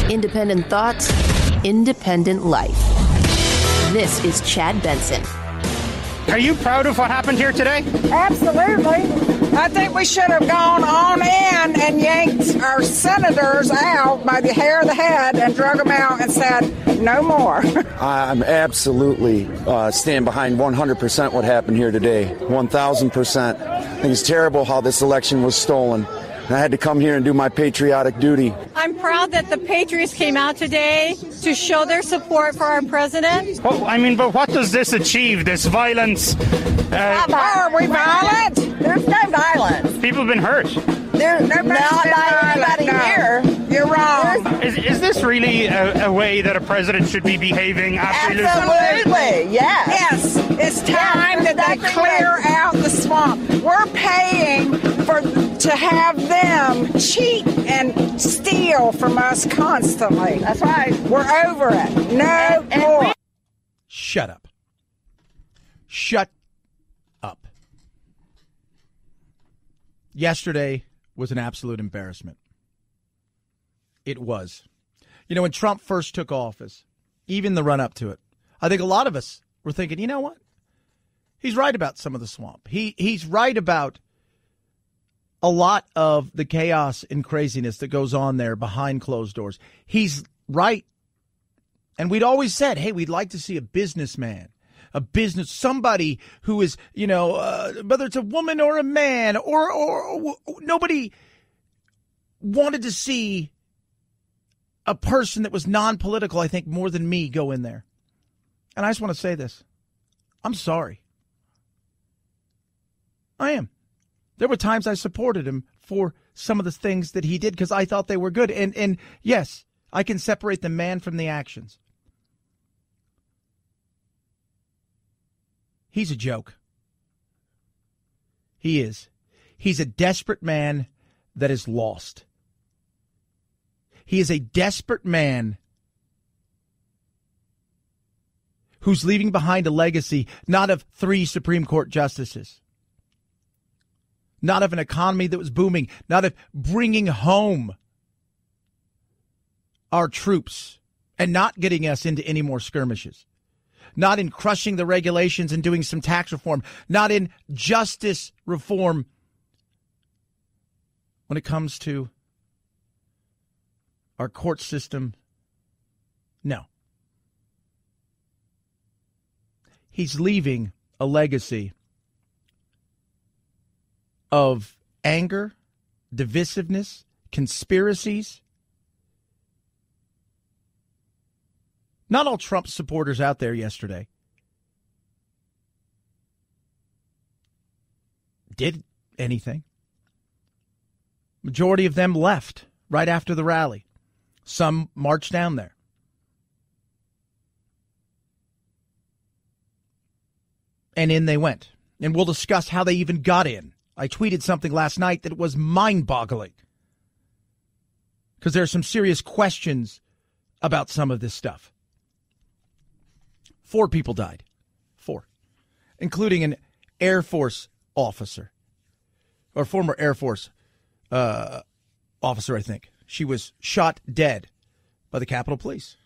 Independent thoughts, independent life. This is Chad Benson. Are you proud of what happened here today? Absolutely. I think we should have gone on in and yanked our senators out by the hair of the head and drug them out and said, no more. I'm absolutely stand behind 100% what happened here today. 1,000%. I think it's terrible how this election was stolen. And I had to come here and do my patriotic duty. I'm proud that the Patriots came out today to show their support for our president. Well, but what does this achieve, this violence? Are we violent? There's no violence. People have been hurt. There's not by anybody here. You're wrong. Is this really a way that a president should be behaving? Absolutely, yes. It's time that they clear out the swamp. We're paying to have them cheat and steal from us constantly. That's right. We're over it. No more. Shut up. Shut up. Yesterday was an absolute embarrassment. It was. When Trump first took office, even the run up to it, I think a lot of us were thinking, you know what? He's right about some of the swamp. He's right about a lot of the chaos and craziness that goes on there behind closed doors. He's right. And we'd always said, hey, we'd like to see a businessman, somebody who is, whether it's a woman or a man or nobody wanted to see a person that was non-political, I think, more than me go in there. And I just want to say this. I'm sorry. I am. There were times I supported him for some of the things that he did because I thought they were good. And yes, I can separate the man from the actions. He's a joke. He is. He's a desperate man that is lost. He is a desperate man who's leaving behind a legacy not of 3 Supreme Court justices, not of an economy that was booming, not of bringing home our troops and not getting us into any more skirmishes, not in crushing the regulations and doing some tax reform, not in justice reform when it comes to our court system. No. He's leaving a legacy of anger, divisiveness, conspiracies. Not all Trump supporters out there yesterday did anything. Majority of them left right after the rally. Some marched down there. And in they went. And we'll discuss how they even got in. I tweeted something last night that was mind-boggling. Because there are some serious questions about some of this stuff. 4 people died. 4. Including an Air Force officer. Or former Air Force officer, I think. She was shot dead by the Capitol Police.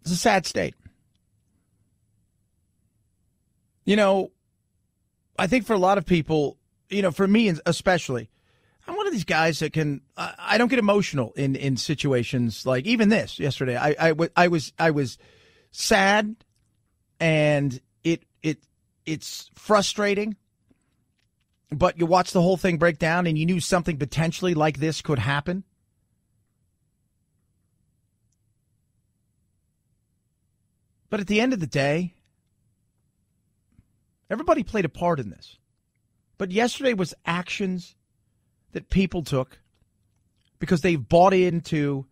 It's a sad state. I think for a lot of people, for me especially, I'm one of these guys that I don't get emotional in situations like even this yesterday. I was sad, and it's frustrating. But you watch the whole thing break down, and you knew something potentially like this could happen. But at the end of the day, everybody played a part in this. But yesterday was actions that people took because they've bought into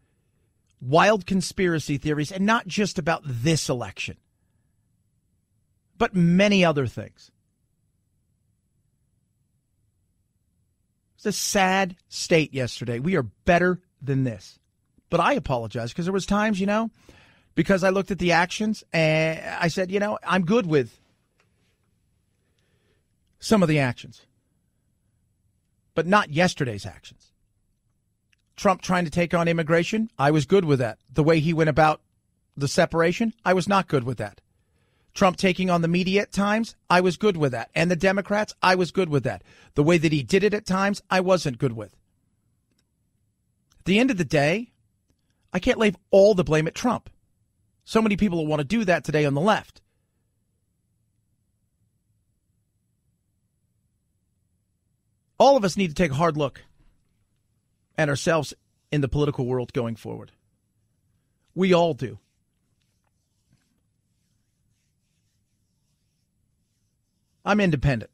wild conspiracy theories, and not just about this election, but many other things. It's a sad state yesterday. We are better than this. But I apologize because there was times, because I looked at the actions and I said, I'm good with some of the actions, but not yesterday's actions. Trump trying to take on immigration, I was good with that. The way he went about the separation, I was not good with that. Trump taking on the media at times, I was good with that. And the Democrats, I was good with that. The way that he did it at times, I wasn't good with. At the end of the day, I can't lay all the blame at Trump. So many people want to do that today on the left. All of us need to take a hard look at ourselves in the political world going forward. We all do. I'm independent.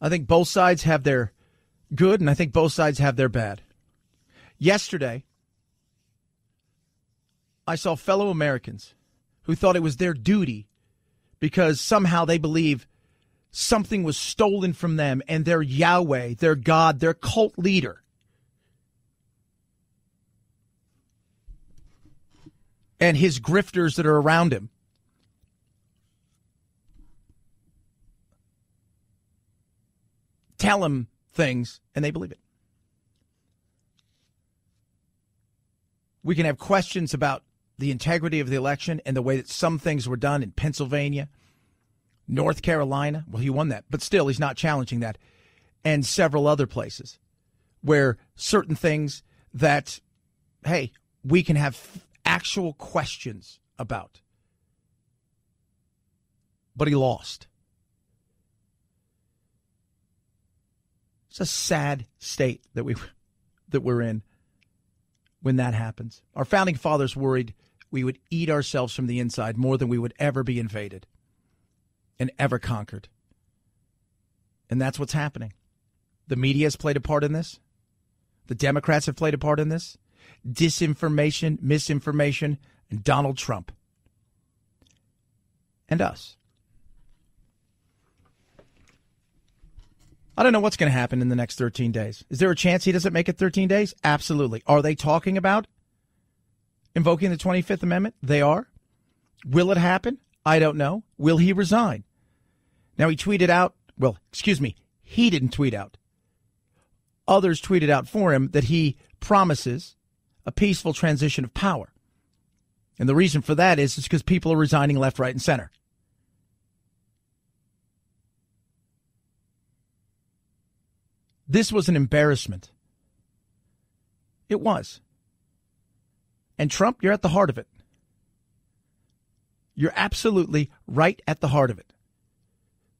I think both sides have their good, and I think both sides have their bad. Yesterday, I saw fellow Americans who thought it was their duty because somehow they believe something was stolen from them and their Yahweh, their God, their cult leader and his grifters that are around him tell him things and they believe it. We can have questions about the integrity of the election and the way that some things were done in Pennsylvania, North Carolina. Well, he won that, but still he's not challenging that. And several other places where certain things that, hey, we can have actual questions about. But he lost. It's a sad state that we're in when that happens. Our founding fathers worried we would eat ourselves from the inside more than we would ever be invaded and ever conquered. And that's what's happening. The media has played a part in this. The Democrats have played a part in this. Disinformation, misinformation, and Donald Trump. And us. I don't know what's going to happen in the next 13 days. Is there a chance he doesn't make it 13 days? Absolutely. Are they talking about invoking the 25th Amendment? They are. Will it happen? I don't know. Will he resign? Now, he tweeted out, he didn't tweet out. Others tweeted out for him that he promises a peaceful transition of power. And the reason for that is because people are resigning left, right, and center. This was an embarrassment. It was. And Trump, you're at the heart of it. You're absolutely right at the heart of it.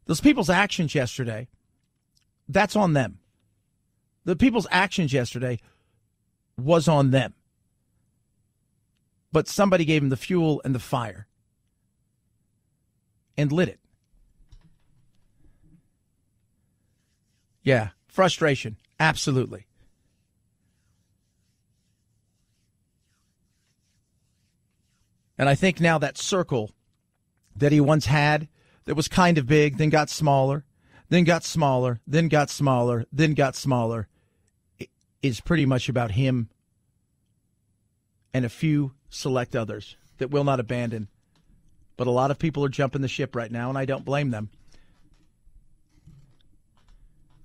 Those people's actions yesterday, that's on them. The people's actions yesterday was on them. But somebody gave them the fuel and the fire and lit it. Yeah, frustration, absolutely. And I think now that circle that he once had that was kind of big, then got smaller, then got smaller, then got smaller, then got smaller, is pretty much about him and a few select others that will not abandon. But a lot of people are jumping the ship right now, and I don't blame them.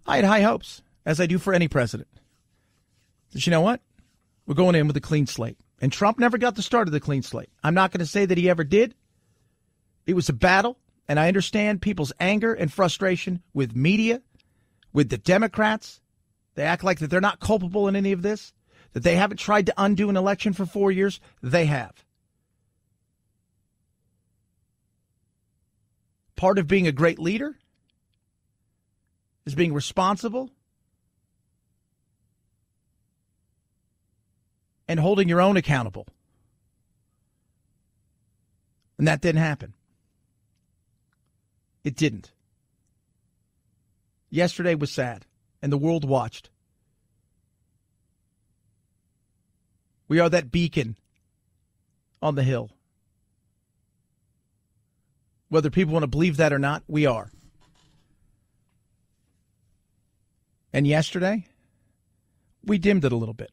I had high hopes, as I do for any president. But you know what? We're going in with a clean slate. And Trump never got the start of the clean slate. I'm not going to say that he ever did. It was a battle, and I understand people's anger and frustration with media, with the Democrats. They act like that they're not culpable in any of this, that they haven't tried to undo an election for 4 years. They have. Part of being a great leader is being responsible and holding your own accountable. And that didn't happen. It didn't. Yesterday was sad, and the world watched. We are that beacon on the hill. Whether people want to believe that or not, we are. And yesterday, we dimmed it a little bit.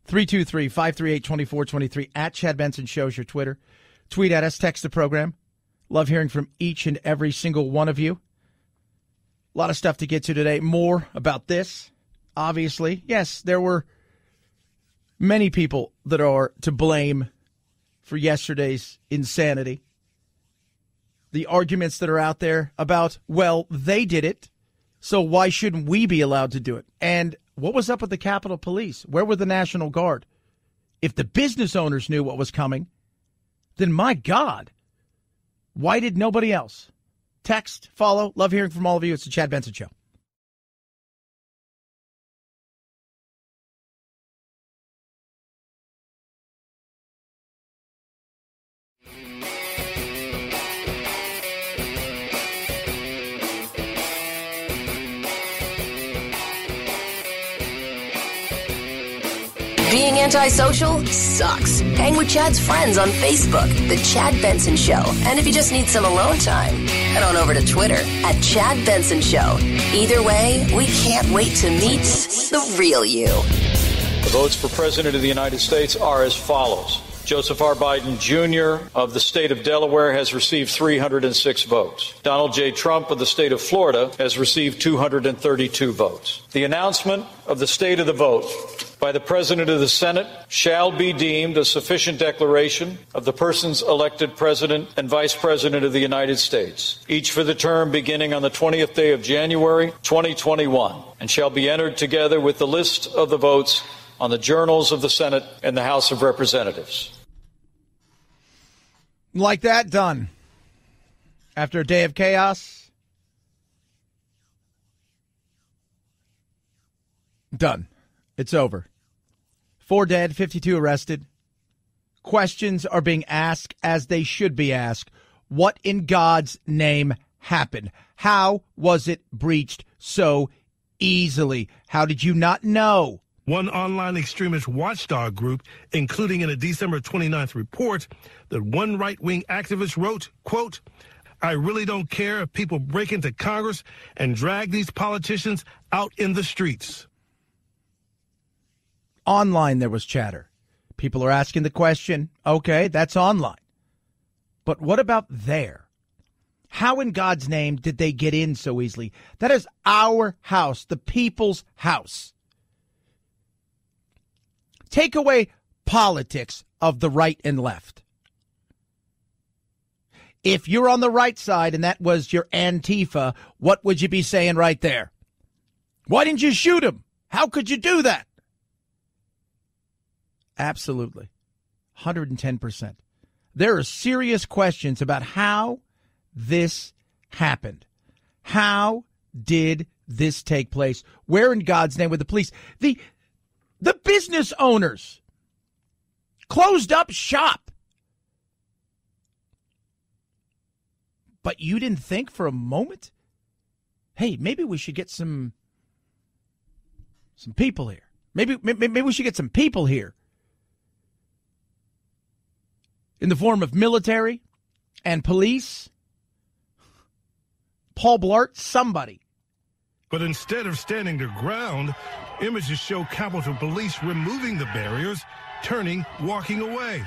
323-538-2423 at Chad Benson Show's your Twitter. Tweet at us, text the program. Love hearing from each and every single one of you. A lot of stuff to get to today. More about this, obviously. Yes, there were many people that are to blame for yesterday's insanity. The arguments that are out there about, well, they did it, so why shouldn't we be allowed to do it? And what was up with the Capitol Police? Where were the National Guard? If the business owners knew what was coming, then my God, why did nobody else? Text, follow. Love hearing from all of you. It's the Chad Benson Show. Being antisocial sucks. Hang with Chad's friends on Facebook, The Chad Benson Show. And if you just need some alone time, head on over to Twitter at Chad Benson Show. Either way, we can't wait to meet the real you. The votes for President of the United States are as follows. Joseph R. Biden, Jr. of the state of Delaware has received 306 votes. Donald J. Trump of the state of Florida has received 232 votes. The announcement of the state of the vote by the President of the Senate shall be deemed a sufficient declaration of the persons elected President and Vice President of the United States, each for the term beginning on the 20th day of January, 2021, and shall be entered together with the list of the votes on the journals of the Senate and the House of Representatives. Like that, done. After a day of chaos, done. It's over. 4 dead, 52 arrested. Questions are being asked as they should be asked. What in God's name happened? How was it breached so easily? How did you not know? One online extremist watchdog group, including in a December 29th report that one right-wing activist wrote, quote, I really don't care if people break into Congress and drag these politicians out in the streets. Online there was chatter. People are asking the question, okay, that's online. But what about there? How in God's name did they get in so easily? That is our house, the people's house. Take away politics of the right and left. If you're on the right side and that was your Antifa, what would you be saying right there? Why didn't you shoot him? How could you do that? Absolutely. 110%. There are serious questions about how this happened. How did this take place? Where in God's name were the police? The business owners closed up shop. But you didn't think for a moment, hey, maybe we should get some people here. Maybe we should get some people here in the form of military and police. Paul Blart, somebody. But instead of standing their ground, images show Capitol Police removing the barriers, turning, walking away.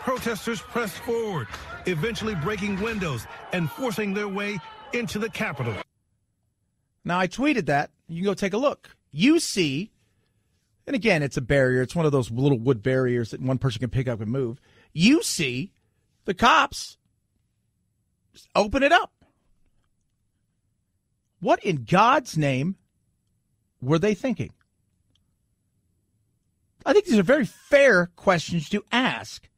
Protesters pressed forward, eventually breaking windows and forcing their way into the Capitol. Now, I tweeted that. You can go take a look. You see, and again, it's a barrier. It's one of those little wood barriers that one person can pick up and move. You see the cops just open it up. What in God's name were they thinking? I think these are very fair questions to ask.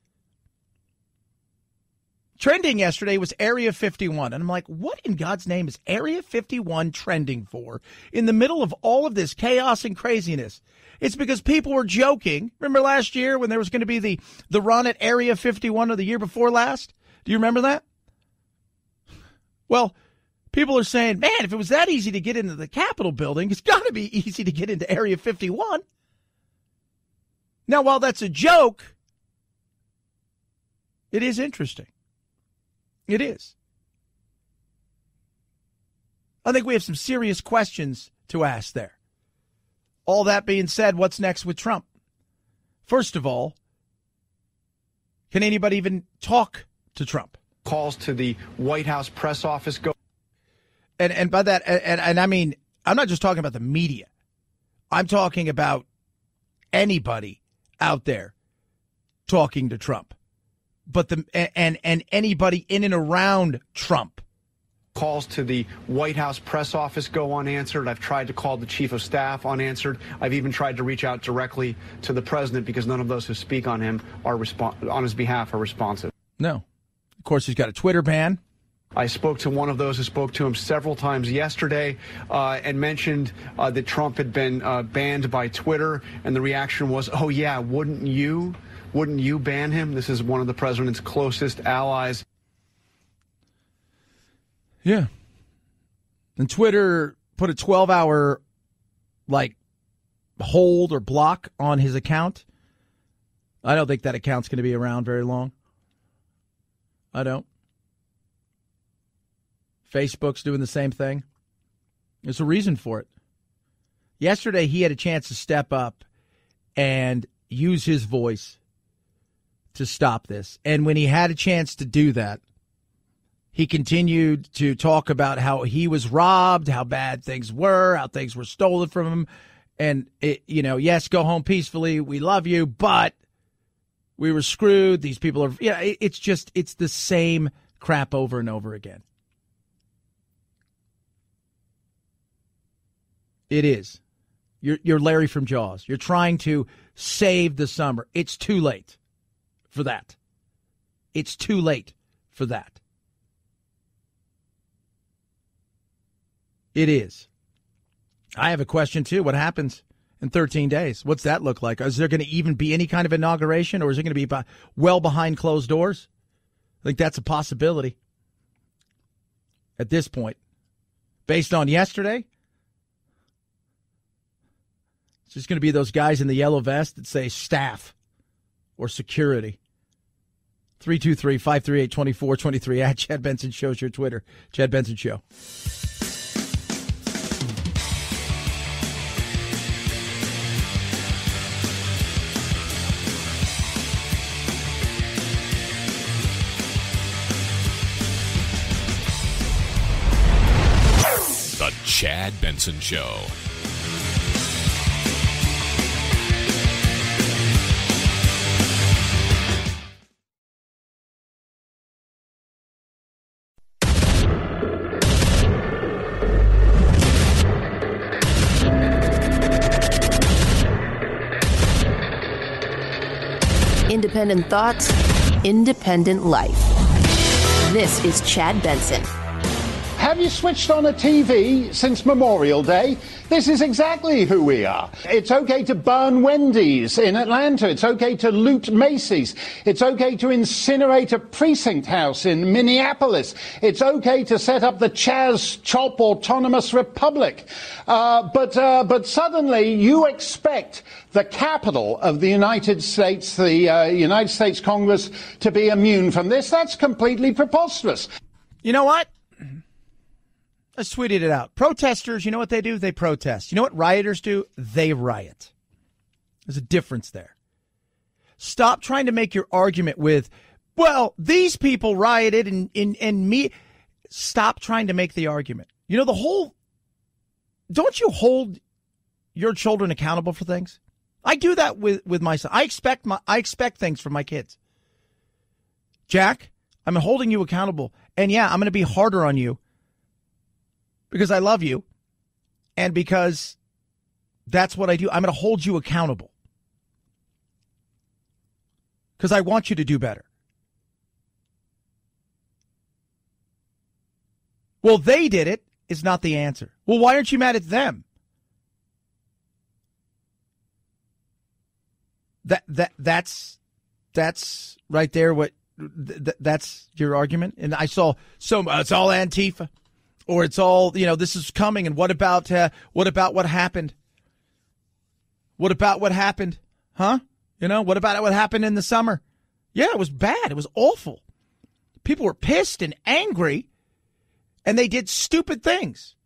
Trending yesterday was Area 51. And I'm like, what in God's name is Area 51 trending for in the middle of all of this chaos and craziness? It's because people were joking. Remember last year when there was going to be the run at Area 51 or the year before last? Do you remember that? Well, people are saying, man, if it was that easy to get into the Capitol building, it's got to be easy to get into Area 51. Now, while that's a joke, it is interesting. It is. I think we have some serious questions to ask there. All that being said, what's next with Trump? First of all, can anybody even talk to Trump? Calls to the White House press office go. And by that, and I mean, I'm not just talking about the media. I'm talking about anybody out there talking to Trump. But and anybody in and around Trump. Calls to the White House press office go unanswered. I've tried to call the chief of staff unanswered. I've even tried to reach out directly to the president because none of those who speak on him are on his behalf are responsive. No. Of course, he's got a Twitter ban. I spoke to one of those who spoke to him several times yesterday and mentioned that Trump had been banned by Twitter. And the reaction was, oh, yeah, wouldn't you? Wouldn't you ban him? This is one of the president's closest allies. Yeah. And Twitter put a 12-hour, hold or block on his account. I don't think that account's going to be around very long. I don't. Facebook's doing the same thing. There's a reason for it. Yesterday, he had a chance to step up and use his voice to stop this. And when he had a chance to do that, he continued to talk about how he was robbed, how bad things were, how things were stolen from him. And, yes, go home peacefully. We love you, but we were screwed. These people are, it's the same crap over and over again. It is. You're Larry from Jaws. You're trying to save the summer. It's too late for that. It's too late for that. It is. I have a question, too. What happens in 13 days? What's that look like? Is there going to even be any kind of inauguration, or is it going to be well behind closed doors? I think that's a possibility at this point. Based on yesterday, it's just going to be those guys in the yellow vest that say staff or security. 323-538-2423 at Chad Benson Show's your Twitter. Chad Benson Show. The Chad Benson Show. Independent thoughts, independent life. This is Chad Benson. Have you switched on a TV since Memorial Day? This is exactly who we are. It's okay to burn Wendy's in Atlanta. It's okay to loot Macy's. It's okay to incinerate a precinct house in Minneapolis. It's okay to set up the Chaz Chop Autonomous Republic. But suddenly you expect the capital of the United States, the United States Congress, to be immune from this. That's completely preposterous. You know what? I tweeted it out. Protesters, you know what they do? They protest. You know what rioters do? They riot. There's a difference there. Stop trying to make your argument with, well, these people rioted and me. Stop trying to make the argument. You know, don't you hold your children accountable for things? I do that with my son. I expect things from my kids. Jack, I'm holding you accountable. And yeah, I'm going to be harder on you. Because I love you, and because that's what I do. I'm going to hold you accountable. Because I want you to do better. Well, they did it is not the answer. Well, why aren't you mad at them? That's right there. That's your argument. And I saw it's all Antifa. Or it's all, this is coming. And what about what happened? What about what happened? Huh? What about what happened in the summer? Yeah, it was bad. It was awful. People were pissed and angry, and they did stupid things.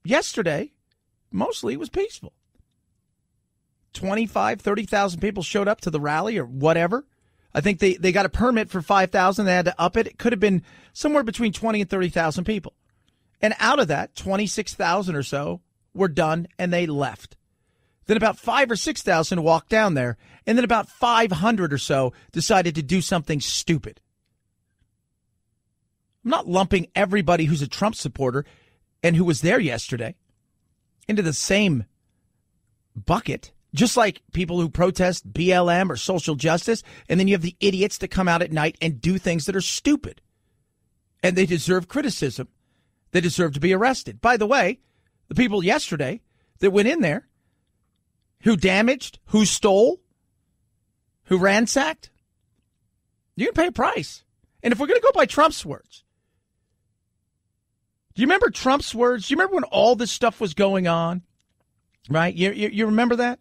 Yesterday, mostly it was peaceful. 25, 30,000 people showed up to the rally or whatever. I think they got a permit for 5,000. They had to up it. It could have been somewhere between 20 and 30,000 people. And out of that, 26,000 or so were done and they left. Then about 5,000 or 6,000 walked down there. And then about 500 or so decided to do something stupid. I'm not lumping everybody who's a Trump supporter and who was there yesterday into the same bucket. Just like people who protest BLM or social justice, and then you have the idiots that come out at night and do things that are stupid. And they deserve criticism. They deserve to be arrested. By the way, the people yesterday that went in there, who damaged, who stole, who ransacked, you can pay a price. And if we're going to go by Trump's words, do you remember Trump's words? Do you remember when all this stuff was going on? Right? You remember that?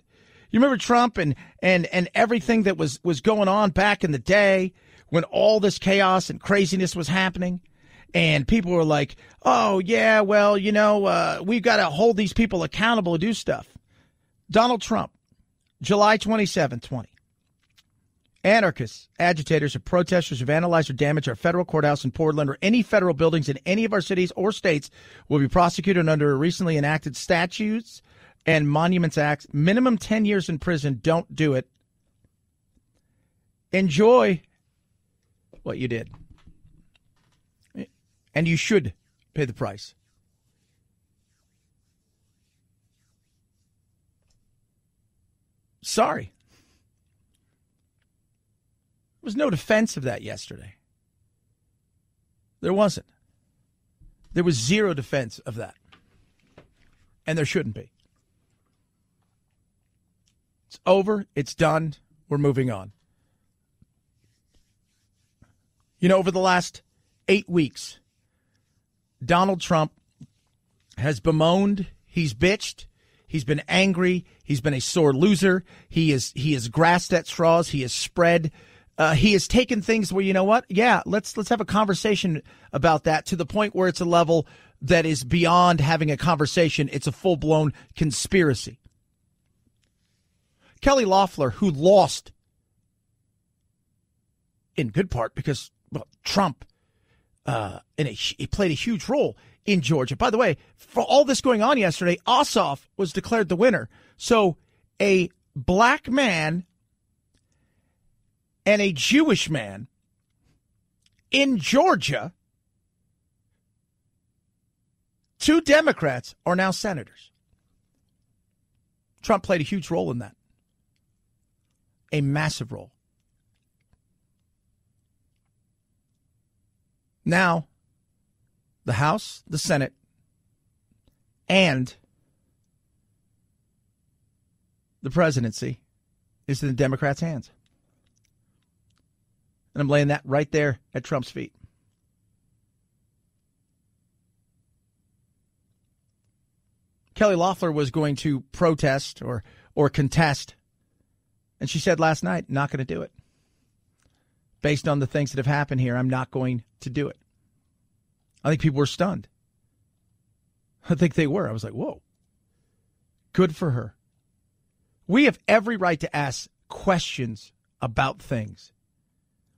You remember Trump and everything that was going on back in the day when all this chaos and craziness was happening? And people were like, oh, yeah, well, we've got to hold these people accountable to do stuff. Donald Trump, July 27, 20. Anarchists, agitators, or protesters who vandalize or damage our federal courthouse in Portland or any federal buildings in any of our cities or states will be prosecuted under a recently enacted statutes and Monuments Act, minimum 10 years in prison. Don't do it. Enjoy what you did. And you should pay the price. Sorry. There was no defense of that yesterday. There wasn't. There was zero defense of that. And there shouldn't be. It's over. It's done. We're moving on. Over the last 8 weeks, Donald Trump has bemoaned, he's bitched, he's been angry, he's been a sore loser, he has grasped at straws, he has spread, he has taken things where, you know what? Yeah, let's have a conversation about that to the point where it's a level that is beyond having a conversation. It's a full-blown conspiracy. Kelly Loeffler, who lost in good part because Trump he played a huge role in Georgia. By the way, for all this going on yesterday, Ossoff was declared the winner. So a black man and a Jewish man in Georgia, 2 Democrats are now senators. Trump played a huge role in that. A massive role. Now, the House, the Senate, and the presidency is in the Democrats' hands. And I'm laying that right there at Trump's feet. Kelly Loeffler was going to protest or contest. And she said last night, not going to do it. Based on the things that have happened here, I'm not going to do it. I think people were stunned. I think they were. I was like, whoa. Good for her. We have every right to ask questions about things.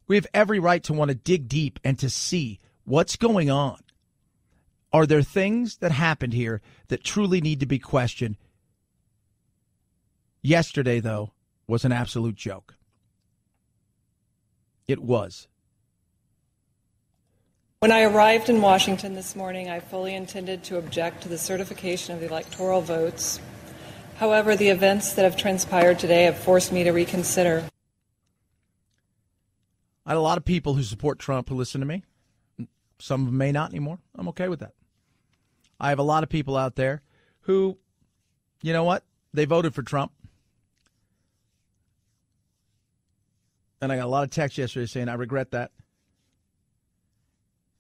We have every right to want to dig deep and to see what's going on. Are there things that happened here that truly need to be questioned? Yesterday, though, was an absolute joke. It was. When I arrived in Washington this morning, I fully intended to object to the certification of the electoral votes. However, the events that have transpired today have forced me to reconsider. I had a lot of people who support Trump who listen to me. Some of them may not anymore. I'm okay with that. I have a lot of people out there who, you know what? They voted for Trump. And I got a lot of texts yesterday saying, I regret that.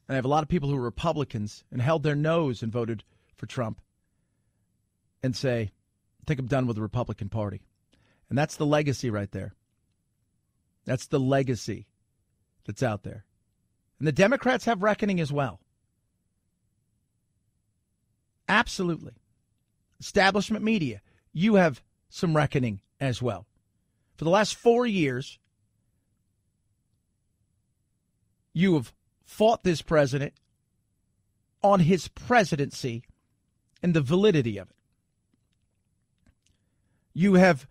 And I have a lot of people who are Republicans and held their nose and voted for Trump and say, I think I'm done with the Republican Party. And that's the legacy right there. That's the legacy that's out there. And the Democrats have reckoning as well. Absolutely. Establishment media, you have some reckoning as well. For the last 4 years, You have fought this president on his presidency and the validity of it. You have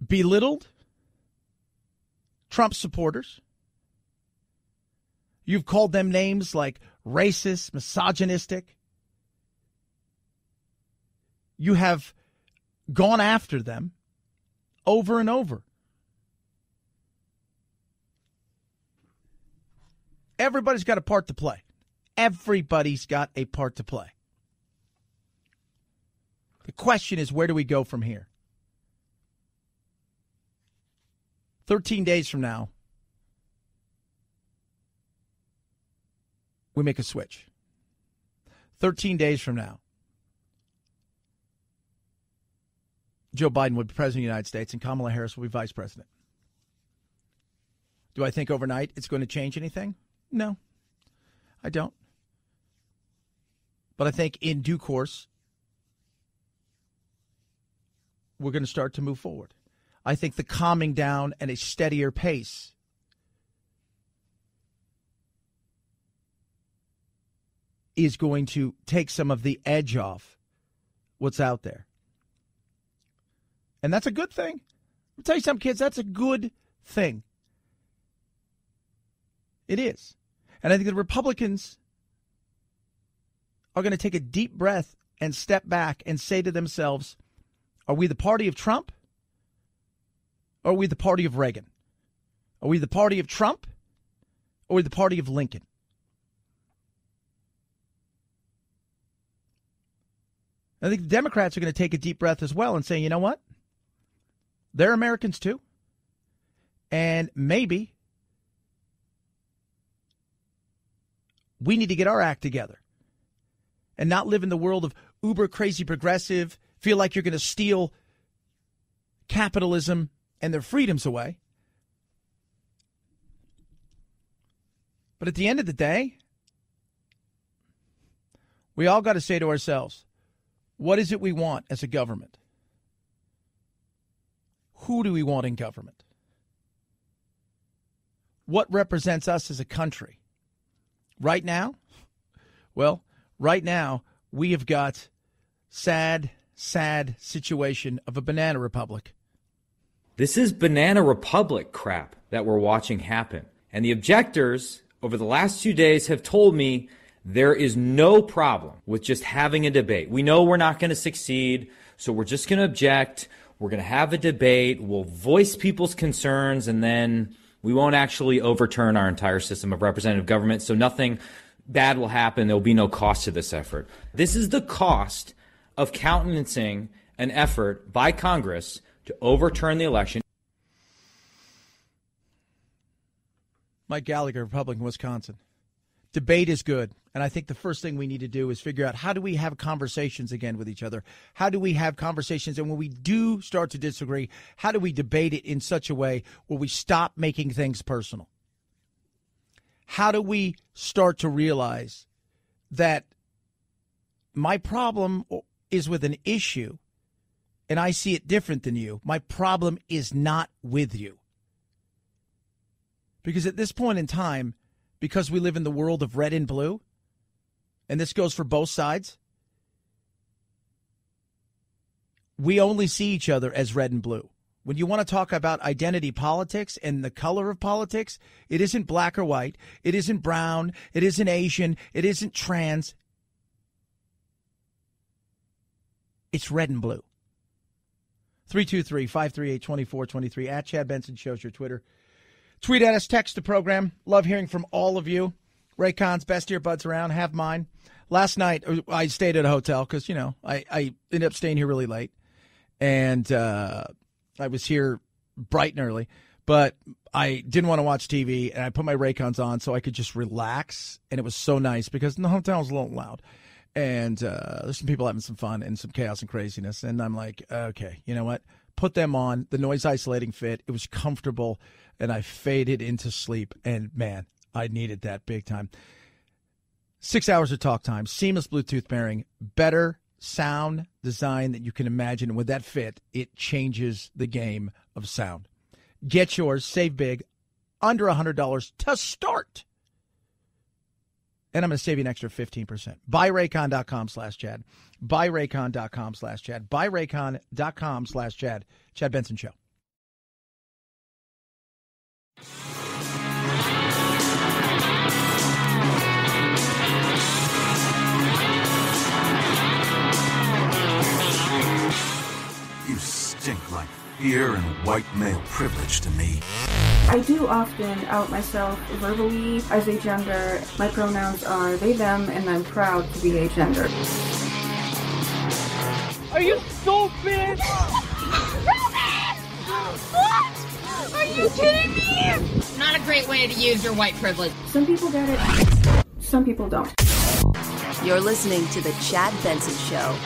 belittled Trump supporters. You've called them names like racist, misogynistic. You have gone after them over and over. Everybody's got a part to play. Everybody's got a part to play. The question is, where do we go from here? 13 days from now, we make a switch. 13 days from now, Joe Biden would be president of the United States and Kamala Harris will be vice president. Do I think overnight it's going to change anything? No, I don't. But I think in due course, we're going to start to move forward. I think the calming down and a steadier pace is going to take some of the edge off what's out there. And that's a good thing. I'll tell you something, kids, that's a good thing. It is. And I think the Republicans are going to take a deep breath and step back and say to themselves, are we the party of Trump? Or are we the party of Reagan? Are we the party of Trump? Or are we the party of Lincoln? I think the Democrats are going to take a deep breath as well and say, you know what? They're Americans too. And maybe we need to get our act together and not live in the world of uber crazy progressive, feel like you're going to steal capitalism and their freedoms away. But at the end of the day, we all got to say to ourselves, what is it we want as a government? Who do we want in government? What represents us as a country? Right now? Well, right now, we have got sad situation of a banana republic. This is banana republic crap that we're watching happen. And the objectors over the last 2 days have told me there is no problem with just having a debate. We know we're not going to succeed, so we're just going to object. We're going to have a debate. We'll voice people's concerns, and then we won't actually overturn our entire system of representative government, so nothing bad will happen. There will be no cost to this effort. This is the cost of countenancing an effort by Congress to overturn the election. Mike Gallagher, Republican, Wisconsin. Debate is good. And I think the first thing we need to do is figure out, how do we have conversations again with each other? How do we have conversations? And when we do start to disagree, how do we debate it in such a way where we stop making things personal? How do we start to realize that my problem is with an issue and I see it different than you? My problem is not with you. Because at this point in time, because we live in the world of red and blue, and this goes for both sides, we only see each other as red and blue. When you want to talk about identity politics and the color of politics, it isn't black or white. It isn't brown. It isn't Asian. It isn't trans. It's red and blue. 323-538-2423 at Chad Benson Show's your Twitter. Tweet at us, text the program. Love hearing from all of you. Raycon's best earbuds around. Have mine. Last night, I stayed at a hotel because, you know, I ended up staying here really late. And I was here bright and early. But I didn't want to watch TV, and I put my Raycons on so I could just relax. And it was so nice because the hotel was a little loud. And there's some people having some fun and some chaos and craziness. And I'm like, okay, you know what? Put them on. The noise isolating fit. It was comfortable. And I faded into sleep. And, man, I needed that big time. 6 hours of talk time. Seamless Bluetooth pairing. Better sound design that you can imagine. And with that fit, it changes the game of sound. Get yours. Save big. under $100 to start. And I'm going to save you an extra 15%. BuyRaycon.com/Chad. BuyRaycon.com/Chad. BuyRaycon.com/Chad. Chad Benson Show. You stink like fear and white male privilege to me. I do often out myself verbally as a gender. My pronouns are they, them, and I'm proud to be a gender. Are you stupid? What? Are you kidding me? Not a great way to use your white privilege. Some people get it, some people don't. You're listening to The Chad Benson Show.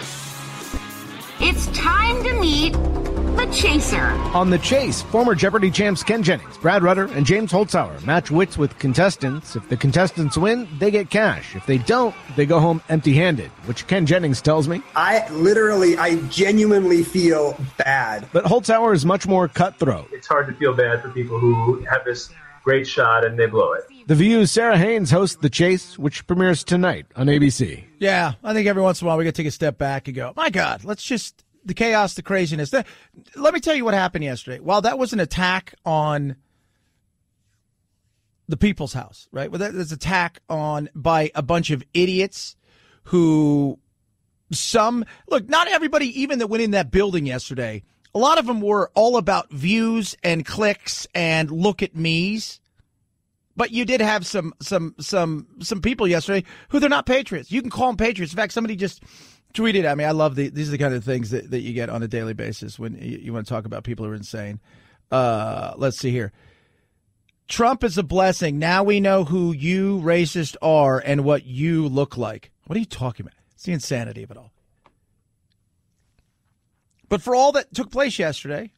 It's time to meet The Chaser. On The Chase, former Jeopardy champs Ken Jennings, Brad Rutter, and James Holzhauer match wits with contestants. If the contestants win, they get cash. If they don't, they go home empty-handed, which Ken Jennings tells me. I genuinely feel bad. But Holzhauer is much more cutthroat. It's hard to feel bad for people who have this great shot and they blow it. The View's Sarah Haynes hosts The Chase, which premieres tonight on ABC. Yeah, I think every once in a while we got to take a step back and go, my God, let's just, the chaos, the craziness. Let me tell you what happened yesterday. While that was an attack on the people's house, right? Well, that was an attack by a bunch of idiots who look, not everybody even that went in that building yesterday, a lot of them were all about views and clicks and look at me's. But you did have some people yesterday who they're not patriots. You can call them patriots. In fact, somebody just tweeted at me. I love these are the kind of things that you get on a daily basis when you want to talk about people who are insane. Let's see here. Trump is a blessing. Now we know who you racist are and what you look like. What are you talking about? It's the insanity of it all. But for all that took place yesterday,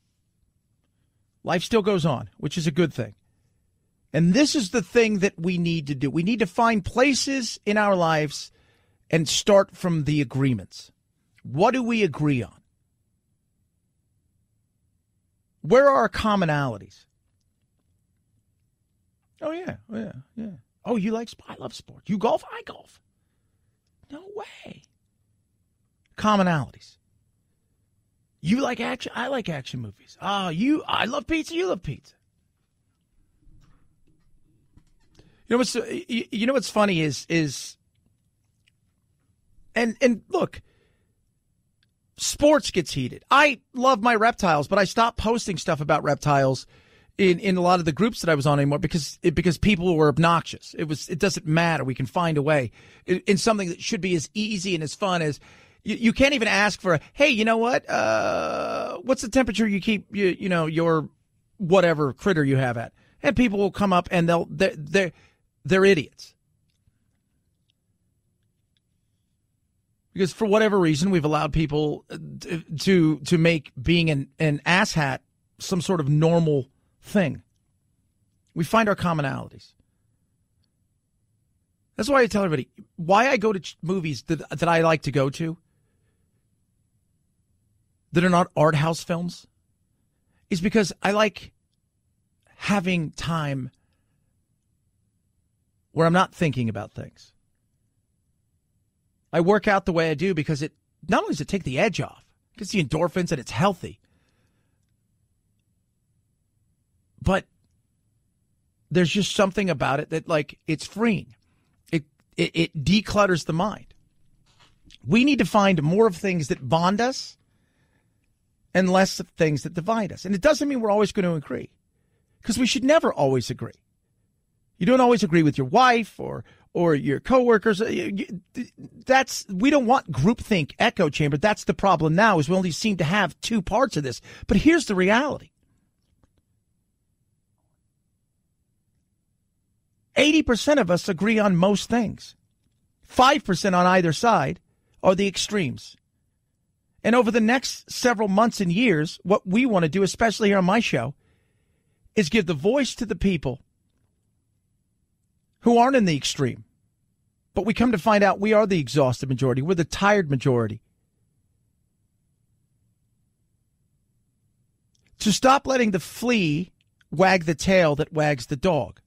life still goes on, which is a good thing. And this is the thing that we need to do. We need to find places in our lives and start from the agreements. What do we agree on? Where are our commonalities? Oh, yeah. Oh, you like sports? I love sports. You golf? I golf. No way. Commonalities. You like action? I like action movies. I love pizza. You love pizza. You know what's funny is and look, sports gets heated. I love my reptiles, but I stopped posting stuff about reptiles in a lot of the groups that I was on anymore because people were obnoxious. It doesn't matter. We can find a way in something that should be as easy and as fun as you can't even ask for hey, you know what? What's the temperature you keep your whatever critter you have at? And people will come up and they're idiots. Because for whatever reason, we've allowed people to make being an asshat some sort of normal thing. We find our commonalities. That's why I tell everybody why I go to movies that I like to go to that are not art house films is because I like having time where I'm not thinking about things. I work out the way I do because it not only does it take the edge off, it gets the endorphins and it's healthy, but there's just something about it that it's freeing. It declutters the mind. We need to find more of things that bond us and less of things that divide us. And it doesn't mean we're always going to agree because we should never always agree. You don't always agree with your wife or your coworkers. We don't want groupthink echo chamber. That's the problem now is we only seem to have two parts of this. But here's the reality. 80% of us agree on most things. 5% on either side are the extremes. And over the next several months and years, what we want to do, especially here on my show, is give the voice to the people who aren't in the extreme. But we come to find out we are the exhausted majority. We're the tired majority. To stop letting the flea wag the tail that wags the dog.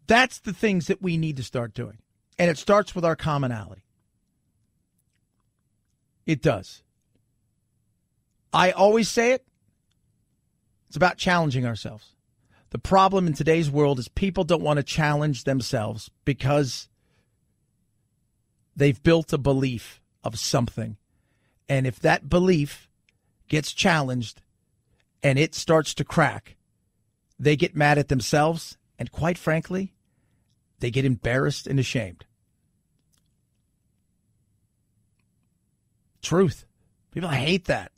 That's the things that we need to start doing. And it starts with our commonality. It does. I always say it. It's about challenging ourselves. The problem in today's world is people don't want to challenge themselves because they've built a belief of something. And if that belief gets challenged and it starts to crack, they get mad at themselves. And quite frankly, they get embarrassed and ashamed. Truth. People hate that.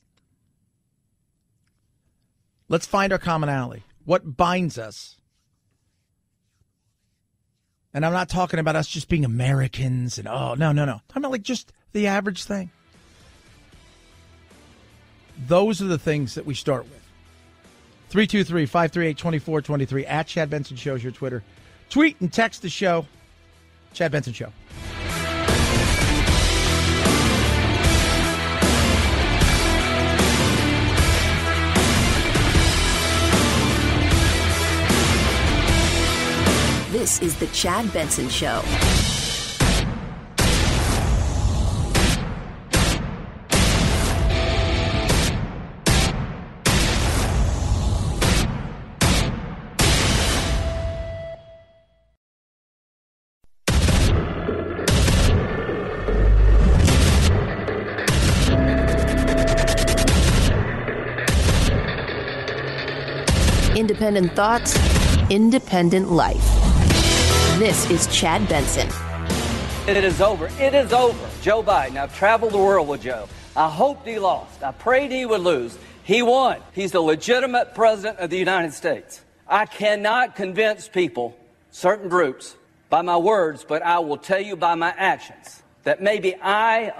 Let's find our commonality. What binds us? And I'm not talking about us just being Americans and, no. I'm talking about like just the average thing. Those are the things that we start with. 323-538-2423 at Chad Benson Show is your Twitter. Tweet and text the show. Chad Benson Show. This is the Chad Benson Show. Independent thoughts, independent life. This is Chad Benson. It is over. It is over. Joe Biden. I've traveled the world with Joe. I hoped he lost. I prayed he would lose. He won. He's the legitimate president of the United States. I cannot convince people, certain groups, by my words, but I will tell you by my actions that maybe I,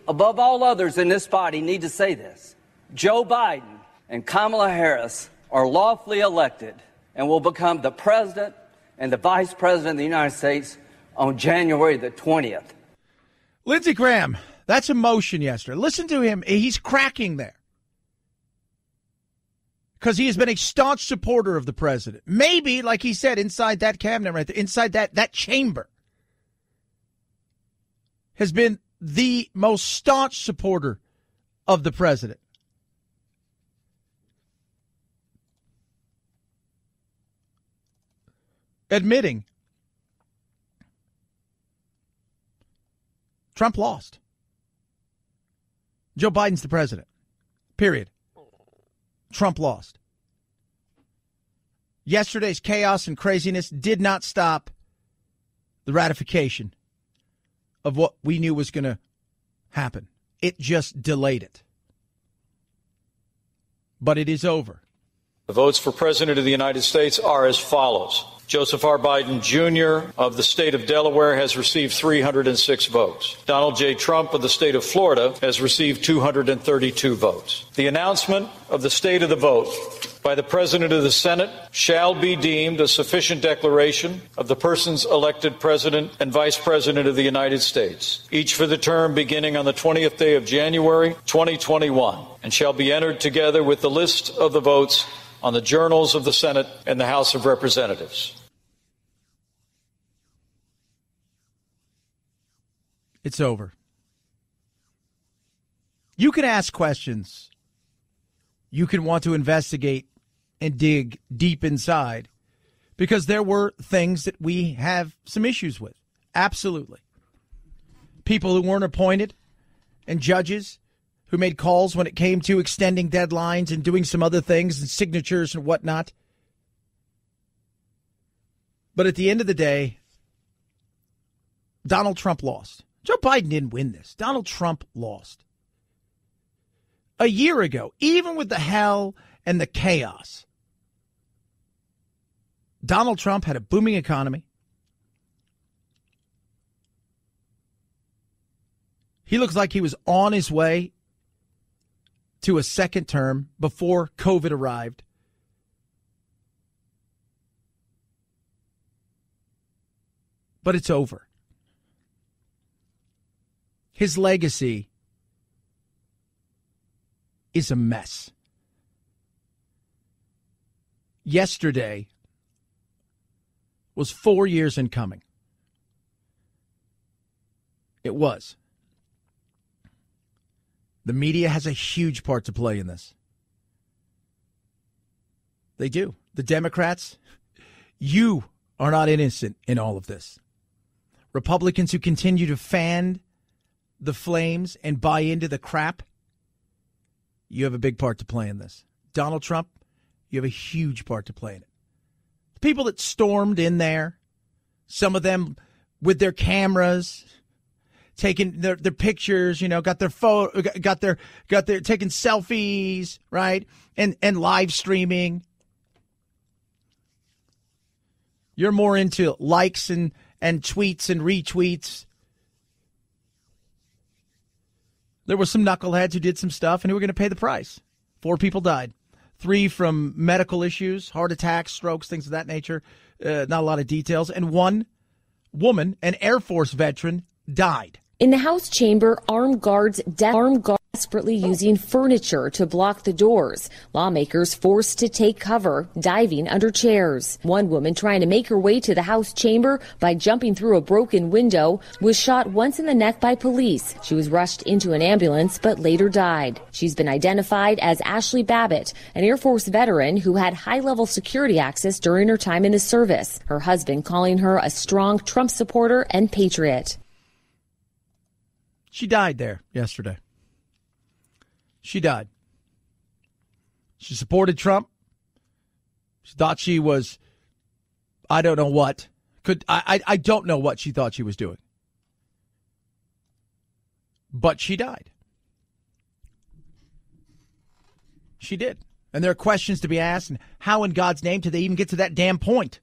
above all others in this body, need to say this. Joe Biden and Kamala Harris are lawfully elected and will become the president and the vice president of the United States on January the 20th. Lindsey Graham, that's emotion yesterday. Listen to him. He's cracking there. Because he has been a staunch supporter of the president. Maybe, like he said, inside that cabinet right there, inside that chamber, has been the most staunch supporter of the president. Admitting Trump lost. Joe Biden's the president. Period. Trump lost. Yesterday's chaos and craziness did not stop the ratification of what we knew was going to happen. It just delayed it. But it is over. The votes for President of the United States are as follows. Joseph R. Biden, Jr. of the state of Delaware has received 306 votes. Donald J. Trump of the state of Florida has received 232 votes. The announcement of the state of the vote by the President of the Senate shall be deemed a sufficient declaration of the persons elected President and Vice President of the United States, each for the term beginning on the 20th day of January, 2021, and shall be entered together with the list of the votes on the journals of the Senate and the House of Representatives. It's over. You can ask questions. You can want to investigate and dig deep inside because there were things that we have some issues with. Absolutely. People who weren't appointed and judges who made calls when it came to extending deadlines and doing some other things and signatures and whatnot. But at the end of the day, Donald Trump lost. Joe Biden didn't win this. Donald Trump lost. A year ago, even with the hell and the chaos, Donald Trump had a booming economy. He looks like he was on his way to a second term before COVID arrived. But it's over. His legacy is a mess. Yesterday was 4 years in coming. It was. The media has a huge part to play in this. They do. The Democrats, you are not innocent in all of this. Republicans who continue to fan the flames and buy into the crap, you have a big part to play in this. Donald Trump, you have a huge part to play in it. The people that stormed in there, some of them with their cameras, taking their pictures, got their taking selfies, right? And live streaming. You're more into likes and tweets and retweets. There were some knuckleheads who did some stuff and who were going to pay the price. 4 people died. 3 from medical issues, heart attacks, strokes, things of that nature. Not a lot of details. And 1 woman, an Air Force veteran, died. In the House chamber, armed guards desperately using furniture to block the doors. Lawmakers forced to take cover, diving under chairs. One woman trying to make her way to the House chamber by jumping through a broken window was shot once in the neck by police. She was rushed into an ambulance but later died. She's been identified as Ashley Babbitt, an Air Force veteran who had high-level security access during her time in the service. Her husband calling her a strong Trump supporter and patriot. She died there yesterday. She died. She supported Trump. She thought she was, I don't know what. I don't know what she thought she was doing. But she died. She did. And there are questions to be asked. And how in God's name did they even get to that damn point?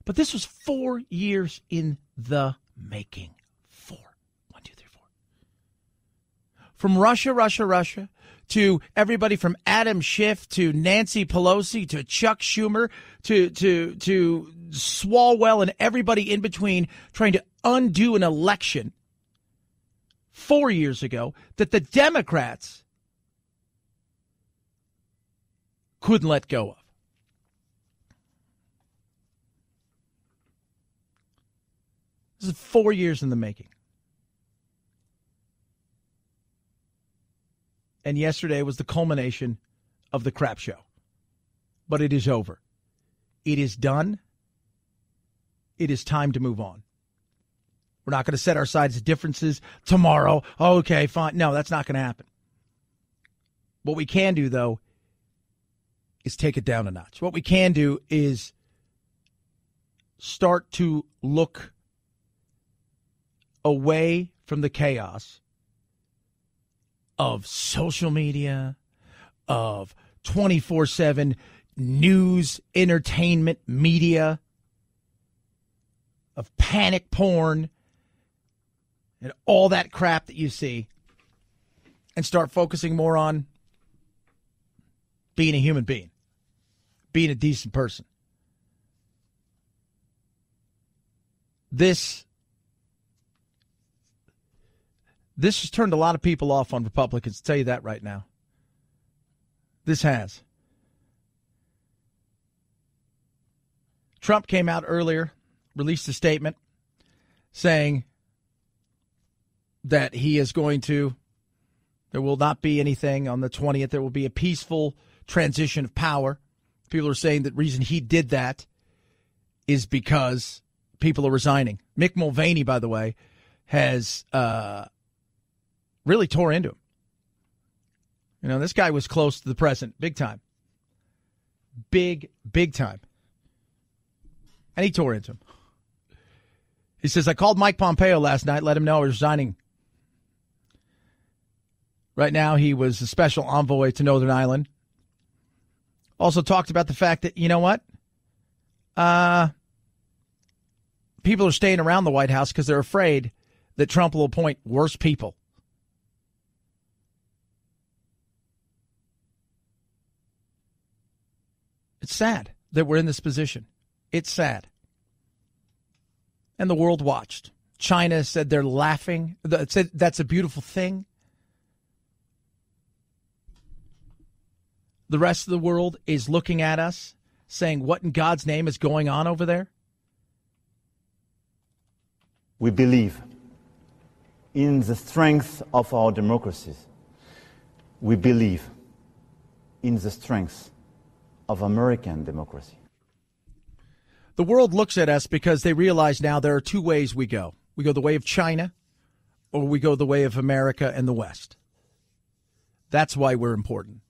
But this was 4 years in the making. 4. 1, 2, 3, 4. From Russia, to everybody from Adam Schiff to Nancy Pelosi to Chuck Schumer to Swalwell and everybody in between trying to undo an election 4 years ago that the Democrats couldn't let go of. This is 4 years in the making. And yesterday was the culmination of the crap show. But it is over. It is done. It is time to move on. We're not going to set our sides of differences tomorrow. Okay, fine. No, that's not going to happen. What we can do, though, is take it down a notch. What we can do is start to look away from the chaos of social media, of 24/7 news, entertainment, media, of panic porn, and all that crap that you see, and start focusing more on being a human being, being a decent person. This has turned a lot of people off on Republicans, I'll tell you that right now. This has. Trump came out earlier, released a statement saying that he is going to, there will not be anything on the 20th. There will be a peaceful transition of power. People are saying that the reason he did that is because people are resigning. Mick Mulvaney, by the way, has really tore into him. You know, this guy was close to the president, big time. Big time. And he tore into him. He says, I called Mike Pompeo last night, let him know I was resigning. Right now, he was a special envoy to Northern Ireland. Also talked about the fact that, you know what? People are staying around the White House because they're afraid that Trump will appoint worse people. It's sad that we're in this position. It's sad. And the world watched. China said they're laughing. Said that's a beautiful thing. the rest of the world is looking at us saying, what in God's name is going on over there? We believe in the strength of our democracies. We believe in the strength of American democracy. The world looks at us because they realize now there are two ways we go. We go the way of China, or we go the way of America and the West. That's why we're important.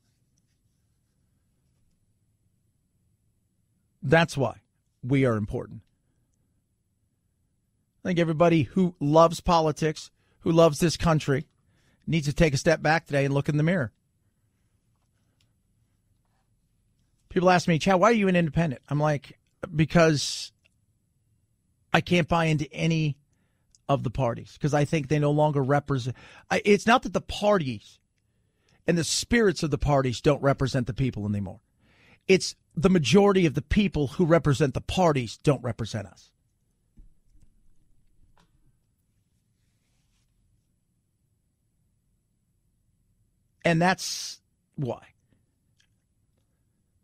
That's why we are important. I think everybody who loves politics, who loves this country, needs to take a step back today and look in the mirror. People ask me, Chad, why are you an independent? I'm like, because I can't buy into any of the parties, because I think they no longer represent. It's not that the parties and the spirits of the parties don't represent the people anymore. It's the majority of the people who represent the parties don't represent us. And that's why. I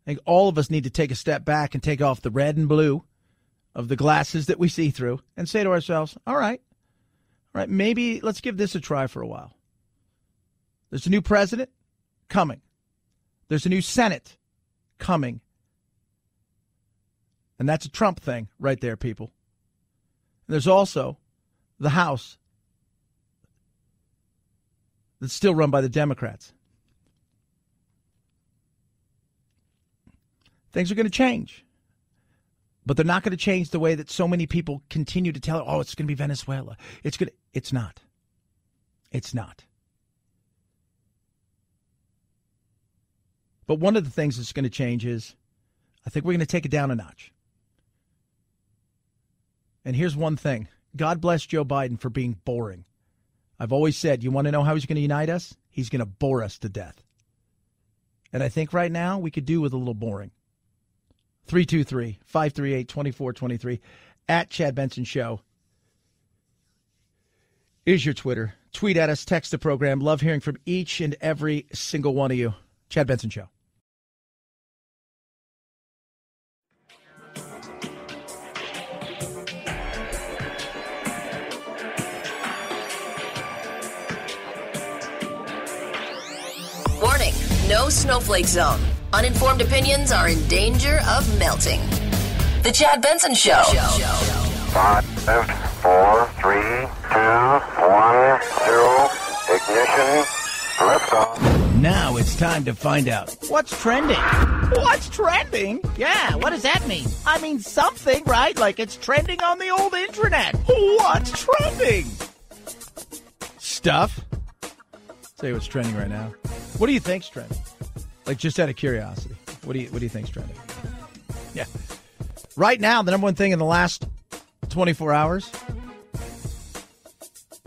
think all of us need to take a step back and take off the red and blue of the glasses that we see through and say to ourselves, all right, maybe let's give this a try for a while. There's a new president coming. There's a new Senate coming. And that's a Trump thing right there, people. And there's also the House that's still run by the Democrats. Things are going to change. But they're not going to change the way that so many people continue to tell it, oh, it's going to be Venezuela. It's not. It's not. But one of the things that's going to change is I think we're going to take it down a notch. And here's one thing. God bless Joe Biden for being boring. I've always said, you want to know how he's going to unite us? He's going to bore us to death. And I think right now we could do with a little boring. 323-538-2423 at Chad Benson Show is your Twitter. Tweet at us, text the program. Love hearing from each and every single one of you. Chad Benson Show. Warning, no snowflake zone. Uninformed opinions are in danger of melting. The Chad Benson Show. 5, 4, 3, 2, 1, 0, ignition, liftoff. Now it's time to find out what's trending. What's trending? Yeah, what does that mean? I mean something, right? Like it's trending on the old internet. What's trending? Stuff. Tell you what's trending right now. What do you think's trending? Like, just out of curiosity, what do you think's trending? Yeah. Right now, the number one thing in the last 24 hours.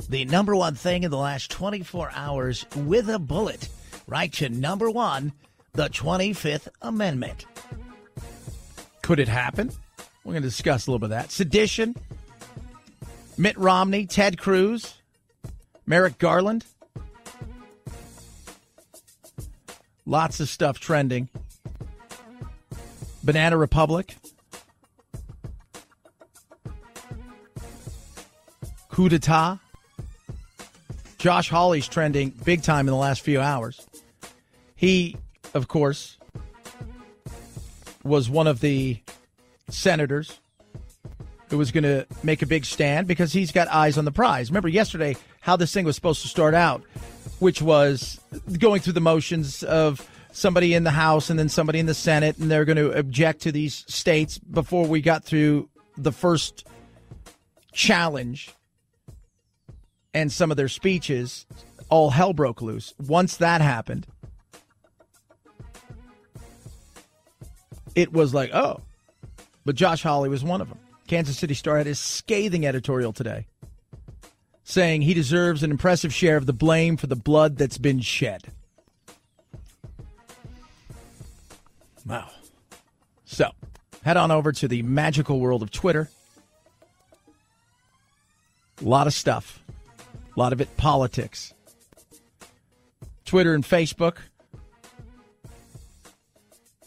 The number one thing in the last 24 hours with a bullet. Right to number one, the 25th Amendment. Could it happen? We're going to discuss a little bit of that. Sedition. Mitt Romney, Ted Cruz, Merrick Garland. Lots of stuff trending. Banana Republic. Coup d'etat. Josh Hawley's trending big time in the last few hours. He, of course, was one of the senators who was going to make a big stand because he's got eyes on the prize. Remember yesterday how this thing was supposed to start out, which was going through the motions of somebody in the House and then somebody in the Senate, and they're going to object to these states before we got through the first challenge and some of their speeches. All hell broke loose. Once that happened, it was like, oh. But Josh Hawley was one of them. Kansas City Star had his scathing editorial today saying he deserves an impressive share of the blame for the blood that's been shed. Wow. So, head on over to the magical world of Twitter. A lot of stuff. A lot of it politics. Twitter and Facebook.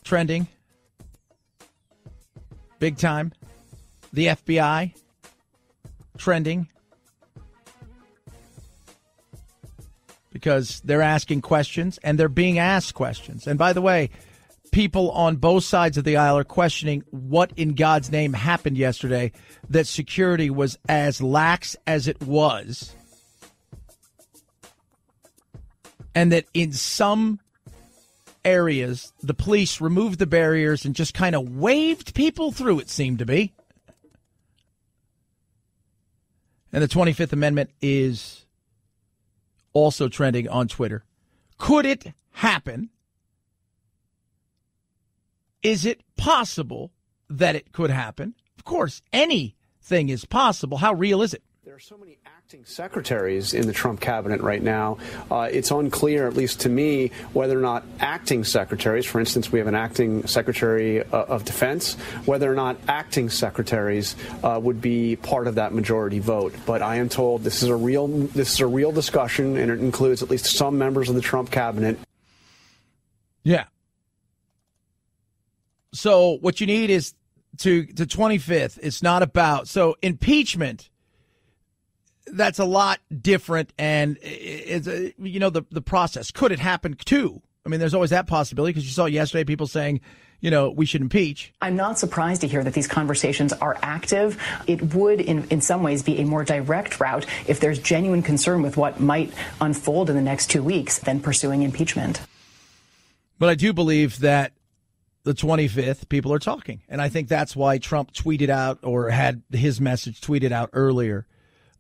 trending. Big time. The FBI trending. Because they're asking questions and they're being asked questions. And by the way, people on both sides of the aisle are questioning what in God's name happened yesterday, that security was as lax as it was. And that in some areas, the police removed the barriers and just kind of waved people through, it seemed to be. And the 25th Amendment is also trending on Twitter. Could it happen? Is it possible that it could happen? Of course, anything is possible. How real is it? There are so many acting secretaries in the Trump cabinet right now. It's unclear, at least to me, whether or not acting secretaries, for instance, we have an acting secretary of defense, whether or not acting secretaries would be part of that majority vote. But I am told this is a real discussion, and it includes at least some members of the Trump cabinet. Yeah. So what you need is to 25th. It's not about, so impeachment, that's a lot different, and it's the process. Could it happen too? I mean, there's always that possibility, because you saw yesterday people saying, we should impeach. I'm not surprised to hear that these conversations are active. It would, in some ways, be a more direct route if there's genuine concern with what might unfold in the next 2 weeks than pursuing impeachment. But I do believe that the 25th, people are talking. And I think that's why Trump tweeted out, or had his message tweeted out earlier,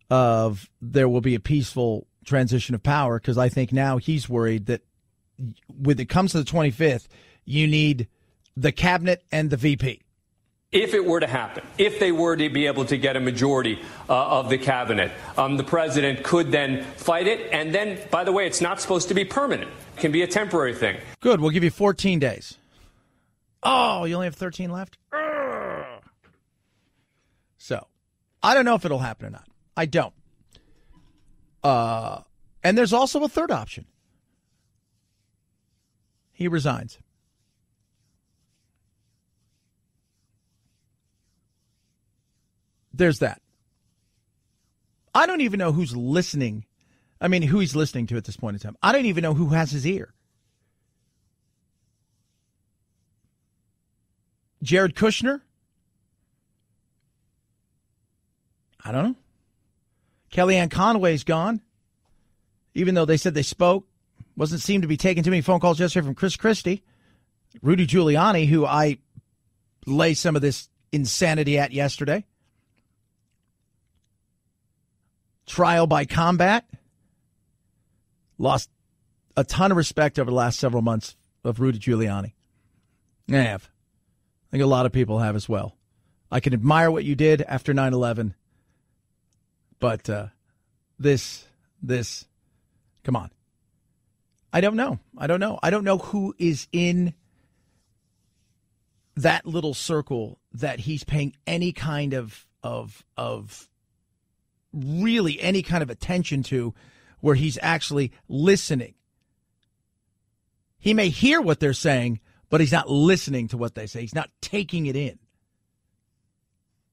of there will be a peaceful transition of power, because I think now he's worried that when it comes to the 25th, you need the cabinet and the VP. If it were to happen, if they were to be able to get a majority of the cabinet, the president could then fight it. And then, by the way, it's not supposed to be permanent. It can be a temporary thing. Good. We'll give you 14 days. Oh, you only have 13 left? So, I don't know if it'll happen or not. I don't. And there's also a third option. He resigns. There's that. I don't even know who's listening. I mean, who he's listening to at this point in time. I don't even know who has his ear. Jared Kushner? I don't know. Kellyanne Conway's gone. Even though they said they spoke. Wasn't seem to be taking too many phone calls yesterday from Chris Christie. Rudy Giuliani, who I lay some of this insanity at yesterday. Trial by combat. Lost a ton of respect over the last several months of Rudy Giuliani. I have. I think a lot of people have as well. I can admire what you did after 9/11. But this, come on. I don't know. I don't know who is in that little circle that he's paying any kind of really any kind of attention to, where he's actually listening. He may hear what they're saying, but he's not listening to what they say. He's not taking it in.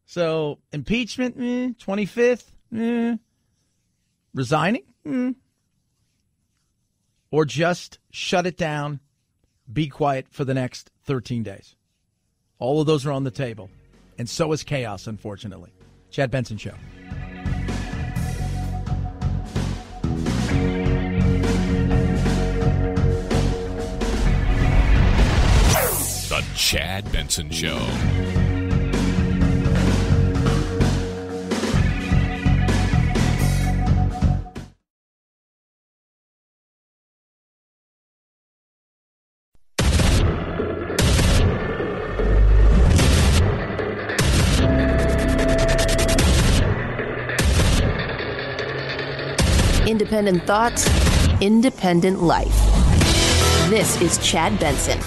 So impeachment, 25th, resigning, or just shut it down, be quiet for the next 13 days. All of those are on the table. And so is chaos, unfortunately. Chad Benson Show. The Chad Benson Show. Independent thoughts, independent life. This is Chad Benson.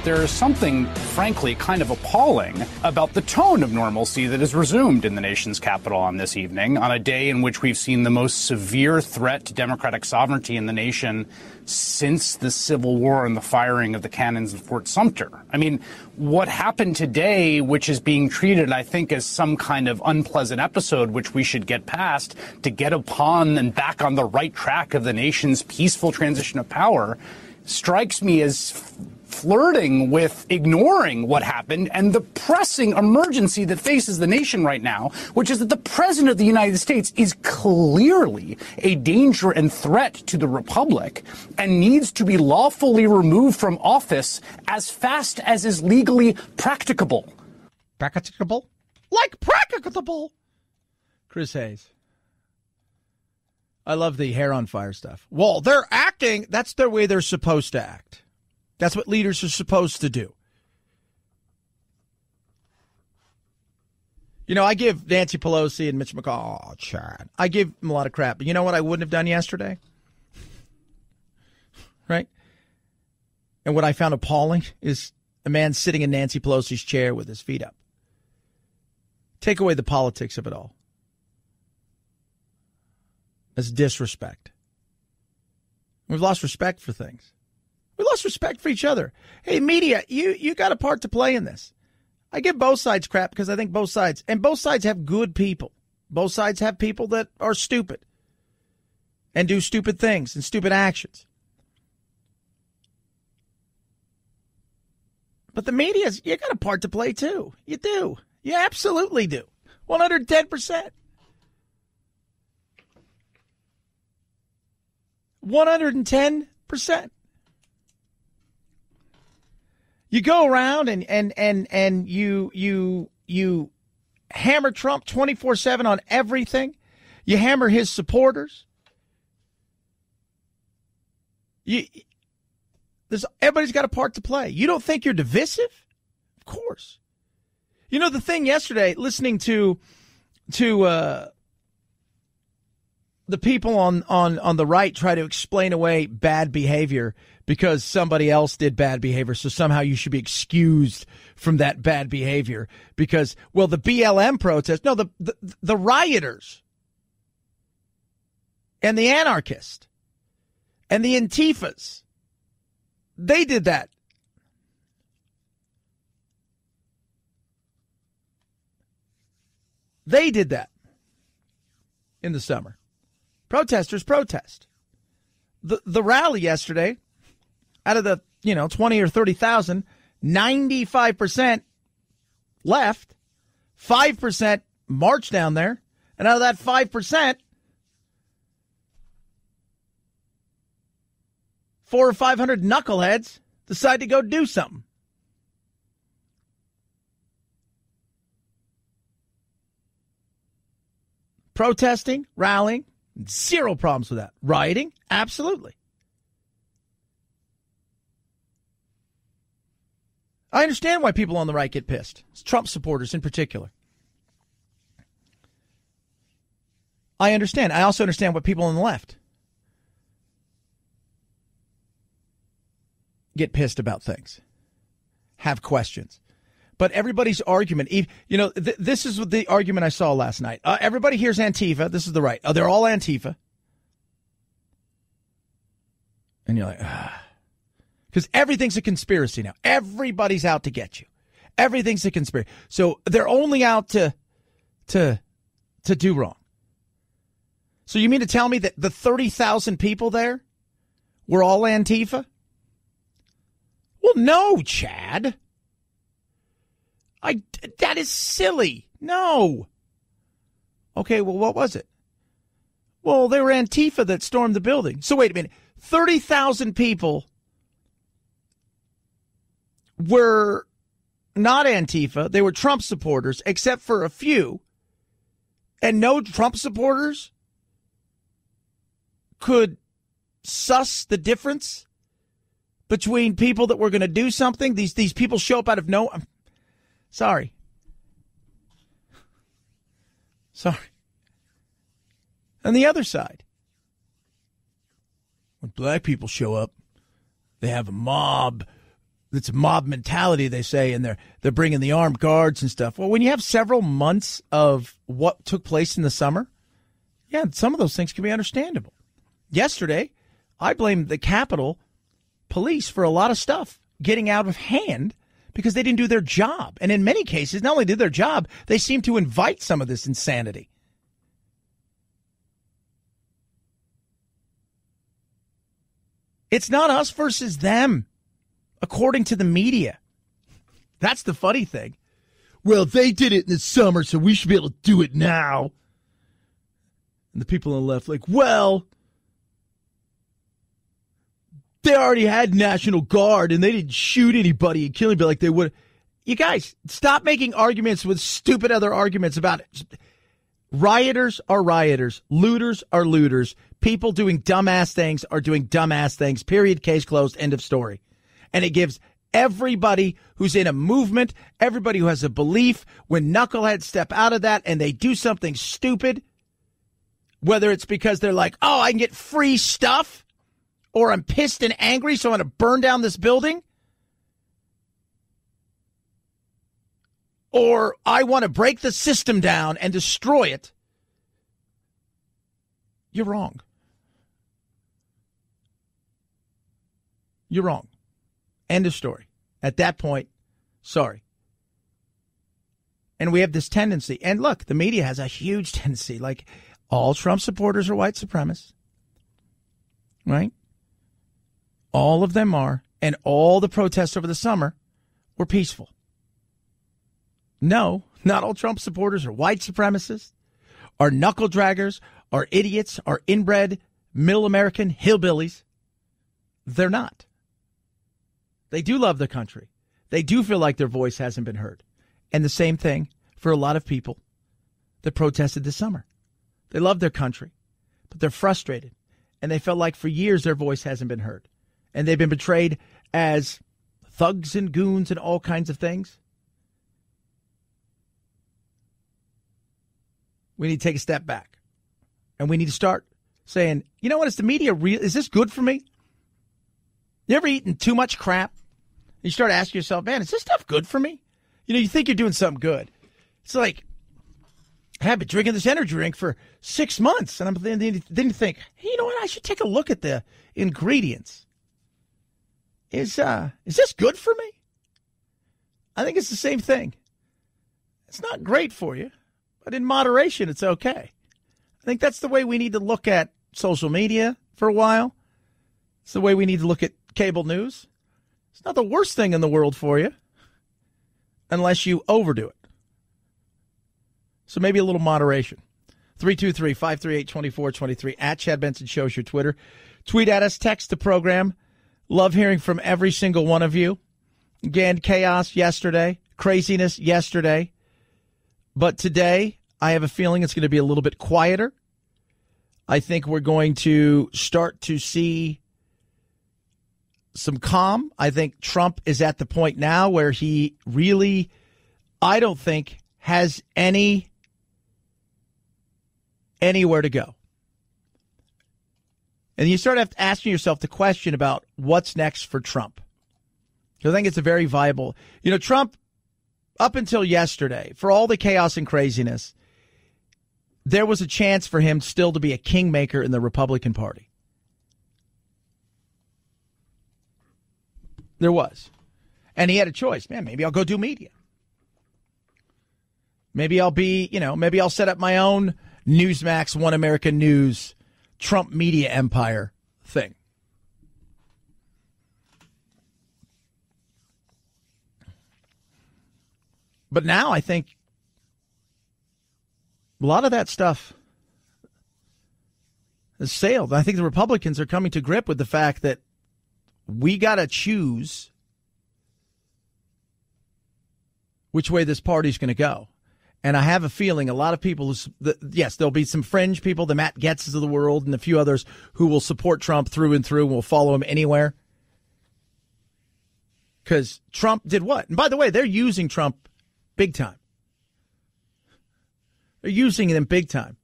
there is something, frankly, kind of appalling about the tone of normalcy that has resumed in the nation's capital on this evening, on a day in which we've seen the most severe threat to democratic sovereignty in the nation since the Civil War and the firing of the cannons of Fort Sumter. I mean, what happened today, which is being treated, I think, as some kind of unpleasant episode, which we should get past to get upon and back on the right track of the nation's peaceful transition of power, strikes me as flirting with ignoring what happened and the pressing emergency that faces the nation right now, which is that the President of the United States is clearly a danger and threat to the Republic and needs to be lawfully removed from office as fast as is legally practicable. Practicable? Like practicable! Chris Hayes. I love the hair on fire stuff. Well, they're acting. That's their way they're supposed to act. That's what leaders are supposed to do. You know, I give Nancy Pelosi and Mitch McConnell, Chad, I give them a lot of crap. But you know what I wouldn't have done yesterday? Right? And what I found appalling is a man sitting in Nancy Pelosi's chair with his feet up. Take away the politics of it all. That's disrespect. We've lost respect for things. We lost respect for each other. Hey, media, you got a part to play in this. I give both sides crap because I think both sides have good people. Both sides have people that are stupid and do stupid things and stupid actions. But the media, you got a part to play too. You do. You absolutely do. 110%. 110%. You go around and you hammer Trump 24/7 on everything. You hammer his supporters. Everybody's got a part to play. You don't think you're divisive? Of course. You know the thing yesterday, listening to the people on the right try to explain away bad behavior because somebody else did bad behavior, so somehow you should be excused from that bad behavior because, well, the BLM protest, no, the rioters and the anarchists and the Antifas, they did that. They did that in the summer. Protesters protest. The rally yesterday, out of the 20 or 30,000, 95% left, 5% marched down there, and out of that 5%, 400 or 500 knuckleheads decide to go do something. Protesting, rallying, zero problems with that. Rioting, absolutely. I understand why people on the right get pissed. It's Trump supporters in particular. I understand. I also understand what people on the left get pissed about things, have questions. But everybody's argument, this is the argument I saw last night. Everybody hears Antifa. This is the right. They're all Antifa. And you're like, because everything's a conspiracy now. Everybody's out to get you. Everything's a conspiracy. So they're only out to do wrong. So you mean to tell me that the 30,000 people there were all Antifa? Well, no, Chad. That is silly. No. Okay, well, what was it? Well, they were Antifa that stormed the building. So wait a minute. 30,000 people were not Antifa. They were Trump supporters, except for a few. And no Trump supporters could suss the difference between people that were going to do something. These people show up out of no. Sorry. On the other side, when black people show up, they have a mob it's mob mentality, they say, and they're bringing the armed guards and stuff. Well, when you have several months of what took place in the summer, yeah, some of those things can be understandable. Yesterday, I blamed the Capitol Police for a lot of stuff getting out of hand because they didn't do their job. And in many cases, not only did their job, they seemed to invite some of this insanity. It's not us versus them, according to the media. That's the funny thing. Well, they did it in the summer, so we should be able to do it now. And the people on the left like, well, they already had National Guard and they didn't shoot anybody and kill anybody like they would. You guys, stop making arguments with stupid other arguments about it. Rioters are rioters. Looters are looters. People doing dumbass things are doing dumbass things. Period. Case closed. End of story. And it gives everybody who's in a movement, everybody who has a belief, when knuckleheads step out of that and they do something stupid, whether it's because they're like, oh, I can get free stuff, or I'm pissed and angry, so I'm going to burn down this building, or I want to break the system down and destroy it, you're wrong. You're wrong. End of story. At that point, sorry. And we have this tendency, and look, the media has a huge tendency, like all Trump supporters are white supremacists, right? All of them are, and all the protests over the summer were peaceful. No, not all Trump supporters are white supremacists, are knuckle draggers, are idiots, are inbred middle American hillbillies. They're not. They do love their country. They do feel like their voice hasn't been heard. And the same thing for a lot of people that protested this summer. They love their country, but they're frustrated. And they felt like for years their voice hasn't been heard. And they've been portrayed as thugs and goons and all kinds of things. We need to take a step back. And we need to start saying, you know what, is the media real? Is this good for me? You ever eaten too much crap? You start asking yourself, man, is this stuff good for me? You know, you think you're doing something good. It's like, I've been drinking this energy drink for 6 months. And then you think, hey, you know what? I should take a look at the ingredients. Is this good for me? I think it's the same thing. It's not great for you, but in moderation, it's okay. I think that's the way we need to look at social media for a while. It's the way we need to look at cable news. It's not the worst thing in the world for you unless you overdo it. So maybe a little moderation. 323-538-2423 at Chad Benson Show's your Twitter. Tweet at us, text the program. Love hearing from every single one of you. Again, chaos yesterday, craziness yesterday. But today, I have a feeling it's going to be a little bit quieter. I think we're going to start to see some calm. I think Trump is at the point now where he really, I don't think, has anywhere to go. And you start asking yourself the question about what's next for Trump. I think it's a very viable, Trump, up until yesterday, for all the chaos and craziness, there was a chance for him still to be a kingmaker in the Republican Party. There was. And he had a choice. Man, maybe I'll go do media. Maybe I'll be, maybe I'll set up my own Newsmax, One American News, Trump media empire thing. But now I think a lot of that stuff has sailed. I think the Republicans are coming to grip with the fact that we got to choose which way this party's going to go. And I have a feeling a lot of people, yes, there'll be some fringe people, the Matt Getzes of the world and a few others who will support Trump through and through and will follow him anywhere. Because Trump did what? And by the way, they're using Trump big time. They're using him big time.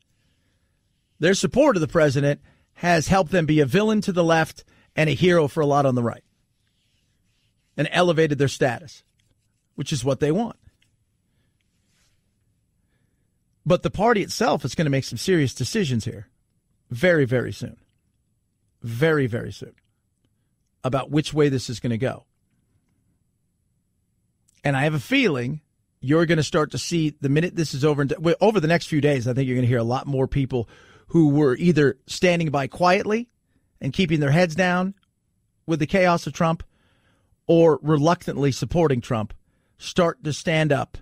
Their support of the president has helped them be a villain to the left and a hero for a lot on the right. and elevated their status, which is what they want. But the party itself is going to make some serious decisions here very, very soon. Very, very soon. About which way this is going to go. And I have a feeling you're going to start to see the minute this is over, over the next few days, I think you're going to hear a lot more people who were either standing by quietly and keeping their heads down with the chaos of Trump or reluctantly supporting Trump start to stand up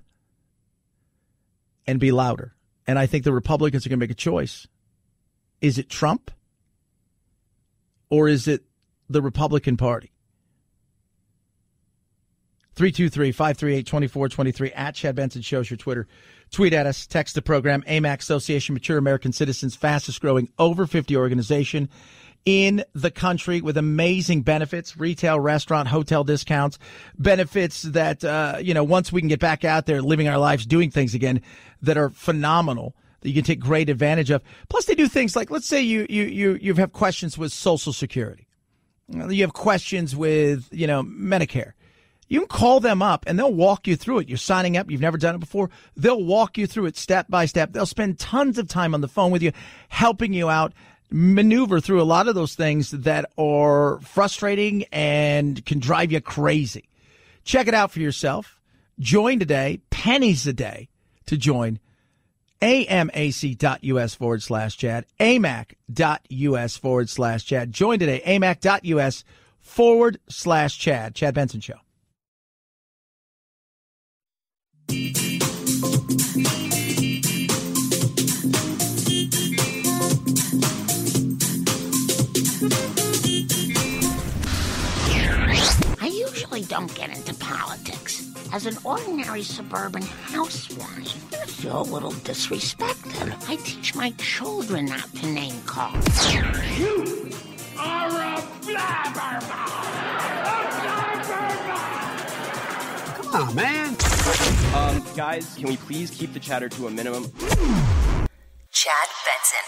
and be louder. And I think the Republicans are going to make a choice. Is it Trump or is it the Republican Party? 323-538-2423 at Chad Benson Shows your Twitter. Tweet at us. Text the program. AMAC Association, Mature American Citizens, fastest growing over 50 organization in the country with amazing benefits, retail, restaurant, hotel discounts, benefits that, once we can get back out there living our lives, doing things again that are phenomenal, that you can take great advantage of. Plus they do things like, let's say you have questions with Social Security. You have questions with, Medicare. You can call them up and they'll walk you through it. You're signing up. You've never done it before. They'll walk you through it step by step. They'll spend tons of time on the phone with you, helping you out, maneuver through a lot of those things that are frustrating and can drive you crazy. Check it out for yourself. Join today. Pennies a day to join. amac.us/Chad. amac.us/Chad. Join today. amac.us/Chad. Chad Benson Show. I usually don't get into politics. As an ordinary suburban housewife, I feel a little disrespected. I teach my children not to name call. You are a blabbermouth! Come on, man. Guys, can we please keep the chatter to a minimum? Chad Benson.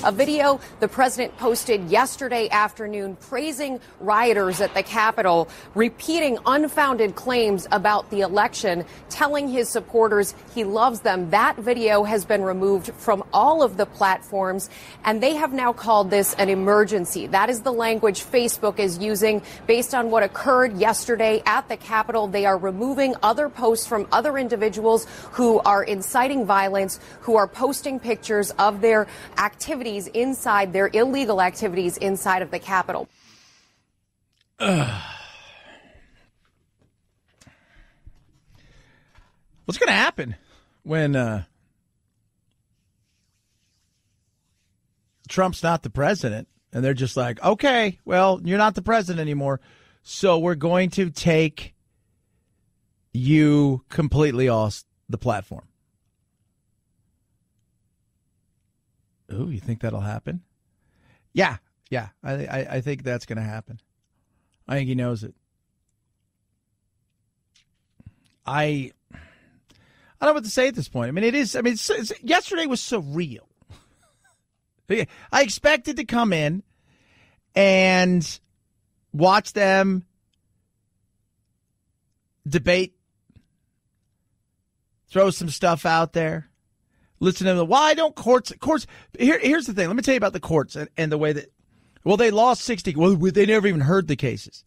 A video the president posted yesterday afternoon praising rioters at the Capitol, repeating unfounded claims about the election, telling his supporters he loves them. That video has been removed from all of the platforms, and they have now called this an emergency. That is the language Facebook is using based on what occurred yesterday at the Capitol. They are removing other posts from other individuals who are inciting violence, who are posting pictures of their activities inside, their illegal activities inside of the Capitol. What's going to happen when Trump's not the president and they're just like, okay, well, you're not the president anymore, so we're going to take you completely off the platform? Ooh, you think that'll happen? Yeah. I think that's going to happen. I think he knows it. I don't know what to say at this point. I mean, yesterday was surreal. I expected to come in and watch them debate, throw some stuff out there. Listen to them. Why don't courts? Here's the thing. Let me tell you about the courts and the way that, they lost 60. Well, they never even heard the cases.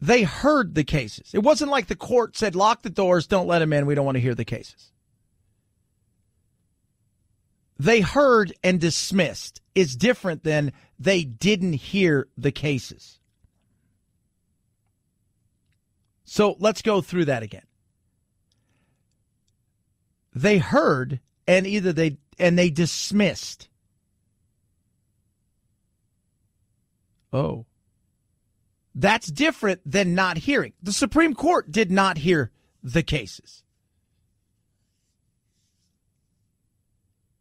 They heard the cases. It wasn't like the court said, lock the doors, don't let them in. We don't want to hear the cases. They heard and dismissed. It's different than they didn't hear the cases. So let's go through that again. They heard and they dismissed. Oh. That's different than not hearing. The Supreme Court did not hear the cases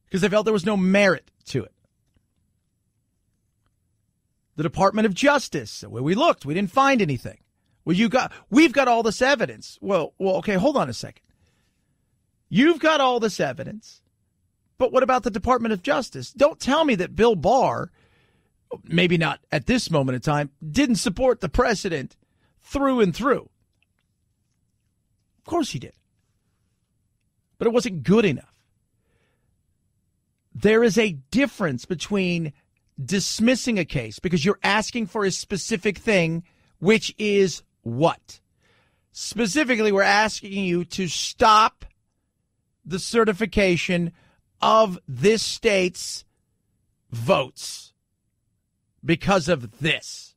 because they felt there was no merit to it. The Department of Justice, where we looked, we didn't find anything. Well, we've got all this evidence. Well, okay, hold on a second. You've got all this evidence, but what about the Department of Justice? Don't tell me that Bill Barr, maybe not at this moment in time, didn't support the president through and through. Of course he did. But it wasn't good enough. There is a difference between dismissing a case because you're asking for a specific thing, which is what? Specifically, we're asking you to stop the certification of this state's votes because of this.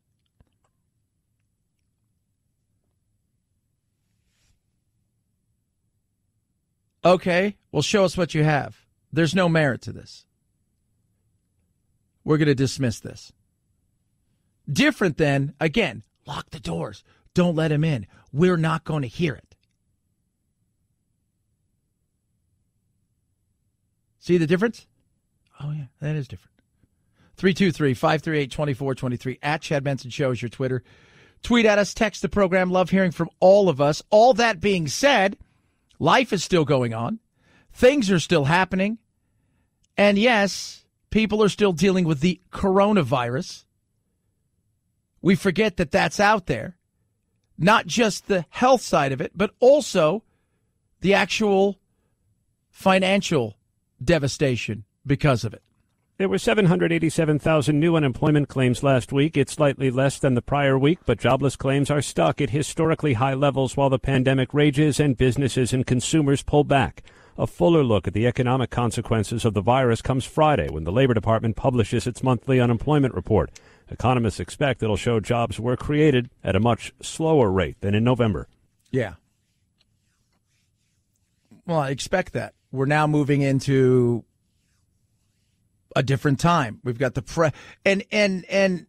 Okay, well, show us what you have. There's no merit to this. We're going to dismiss this. Different than, again, lock the doors. Don't let him in. We're not going to hear it. See the difference? Oh, yeah, that is different. 323-538-2423. At Chad Benson Show is your Twitter. Tweet at us, text the program. Love hearing from all of us. All that being said, life is still going on. Things are still happening. And yes, people are still dealing with the coronavirus. We forget that that's out there. Not just the health side of it, but also the actual financial devastation because of it. There were 787,000 new unemployment claims last week. It's slightly less than the prior week, but jobless claims are stuck at historically high levels while the pandemic rages and businesses and consumers pull back. A fuller look at the economic consequences of the virus comes Friday when the Labor Department publishes its monthly unemployment report. Economists expect it'll show jobs were created at a much slower rate than in November. Yeah. Well, I expect that. We're now moving into a different time. We've got the and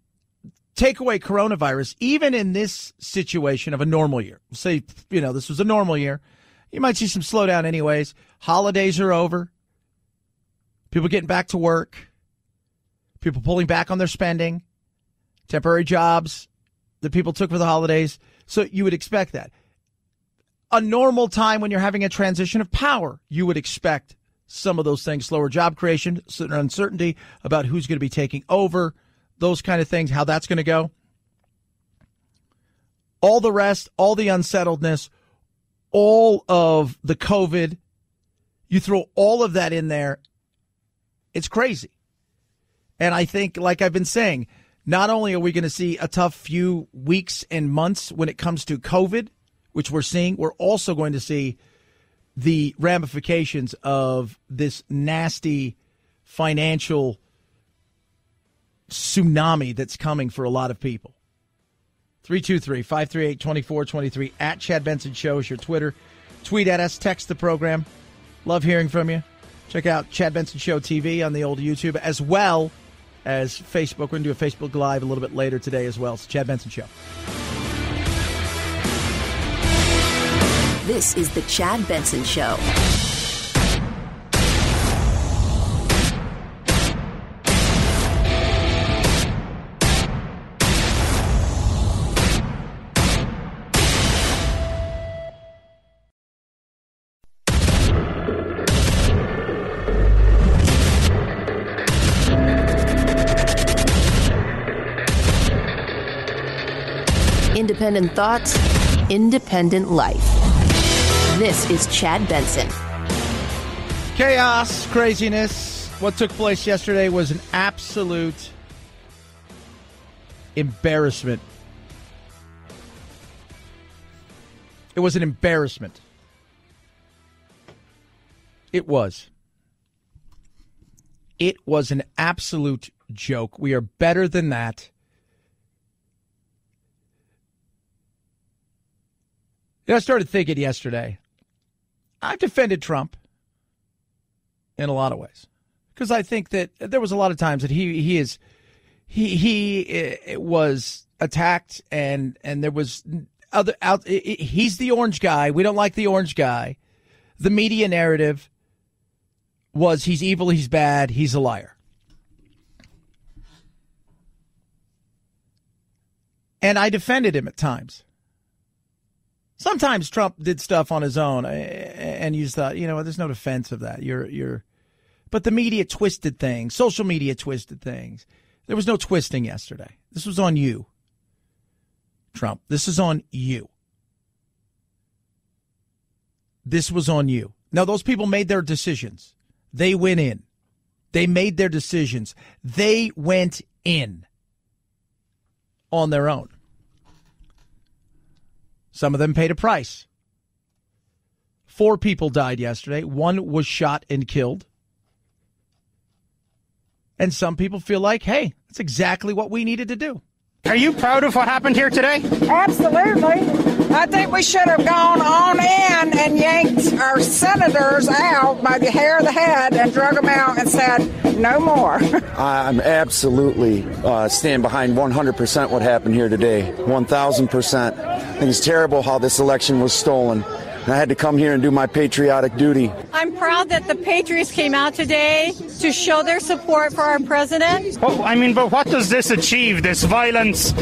take away coronavirus, even in this situation of a normal year. Say, this was a normal year. You might see some slowdown anyways. Holidays are over. People getting back to work. People pulling back on their spending. Temporary jobs that people took for the holidays. So you would expect that. A normal time when you're having a transition of power, you would expect some of those things, slower job creation, certain uncertainty about who's going to be taking over, those kind of things, how that's going to go. All the rest, all the unsettledness, all of the COVID, you throw all of that in there, it's crazy. And I think, like I've been saying, not only are we going to see a tough few weeks and months when it comes to COVID, which we're seeing, we're also going to see the ramifications of this nasty financial tsunami that's coming for a lot of people. 323-538-2423. At Chad Benson Show is your Twitter. Tweet at us. Text the program. Love hearing from you. Check out Chad Benson Show TV on the old YouTube as well as Facebook. We're going to do a Facebook Live a little bit later today as well. It's Chad Benson Show. This is the Chad Benson Show. Independent thoughts, independent life. This is Chad Benson. Chaos, craziness. What took place yesterday was an absolute embarrassment. It was an embarrassment. It was. It was an absolute joke. We are better than that. I started thinking yesterday, I've defended Trump in a lot of ways because I think that there was a lot of times that he was attacked and there was other out. He's the orange guy. We don't like the orange guy. The media narrative was he's evil, he's bad, he's a liar. And I defended him at times. Sometimes Trump did stuff on his own, and you just thought, there's no defense of that. But the media twisted things. Social media twisted things. There was no twisting yesterday. This was on you. Trump. This is on you. This was on you. Now, those people made their decisions. They went in. They made their decisions. They went in on their own. Some of them paid a price. 4 people died yesterday. 1 was shot and killed. And some people feel like, hey, that's exactly what we needed to do. Are you proud of what happened here today? Absolutely. I think we should have gone on in and yanked our senators out by the hair of the head and drug them out and said, no more. I'm absolutely stand behind 100% what happened here today. 1,000%. I think it's terrible how this election was stolen. And I had to come here and do my patriotic duty. I'm proud that the Patriots came out today to show their support for our president. Well, but what does this achieve, this violence?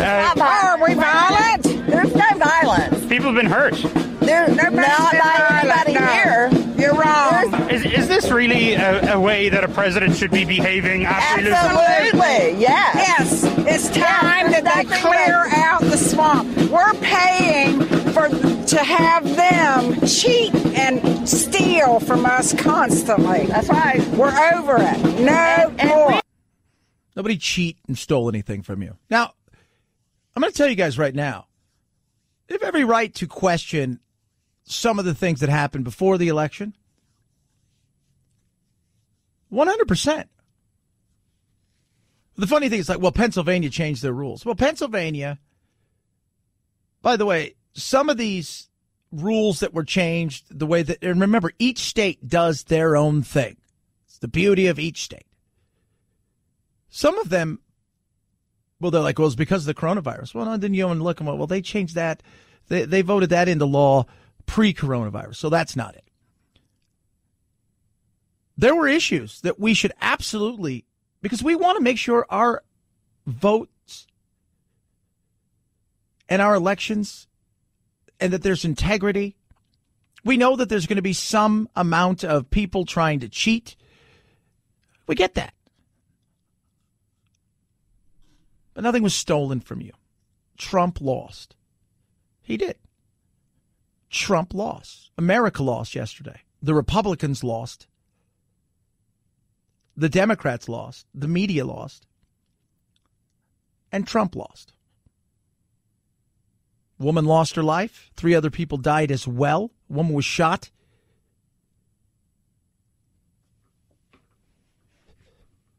Are we violent? There's no violence. People have been hurt. There's not by anybody here. You're wrong. Is this really a way that a president should be behaving after losing? Absolutely, yes. It's time that they clear out the swamp. We're paying to have them cheat and steal from us constantly. That's right. We're over it. No more. Nobody cheat and stole anything from you. Now, I'm going to tell you guys right now, they have every right to question some of the things that happened before the election. 100%. The funny thing is like, well, Pennsylvania changed their rules. Well, Pennsylvania, by the way, some of these rules that were changed, the way that, and remember, each state does their own thing. It's the beauty of each state. Some of them, well, they're like, well, it's because of the coronavirus. Well, no, then you look and well, they changed that. They voted that into law pre-coronavirus, so that's not it. There were issues that we should absolutely, because we want to make sure our votes and our elections and that there's integrity. We know that there's going to be some amount of people trying to cheat. We get that. But nothing was stolen from you. Trump lost. He did. Trump lost. America lost yesterday. The Republicans lost. The Democrats lost. The media lost. And Trump lost. Woman lost her life. 3 other people died as well. A woman was shot.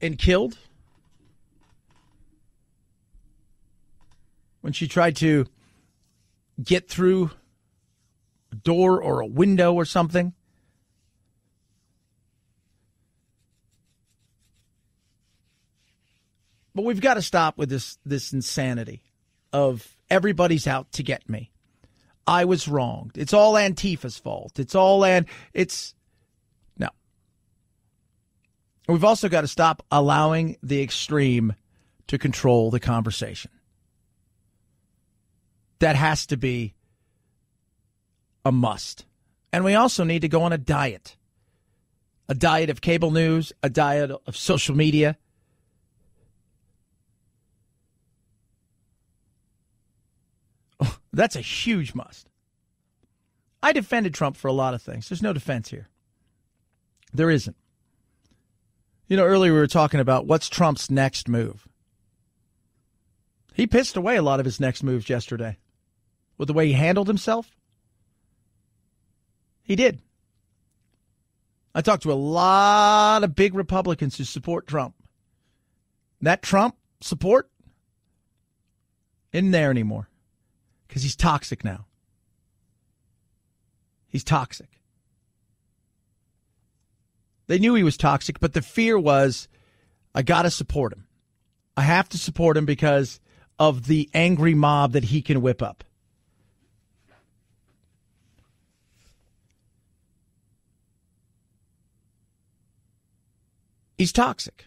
And killed when she tried to get through a door or a window or something. But we've got to stop with this insanity of everybody's out to get me. I was wronged. It's all Antifa's fault. No. We've also got to stop allowing the extreme to control the conversation. That has to be a must. And we also need to go on a diet of cable news, a diet of social media. That's a huge must. I defended Trump for a lot of things. There's no defense here. There isn't. Earlier we were talking about what's Trump's next move. He pissed away a lot of his next moves yesterday with the way he handled himself. He did. I talked to a lot of big Republicans who support Trump. That Trump support isn't there anymore. Because he's toxic now. He's toxic. They knew he was toxic, but the fear was, I got to support him. I have to support him because of the angry mob that he can whip up. He's toxic.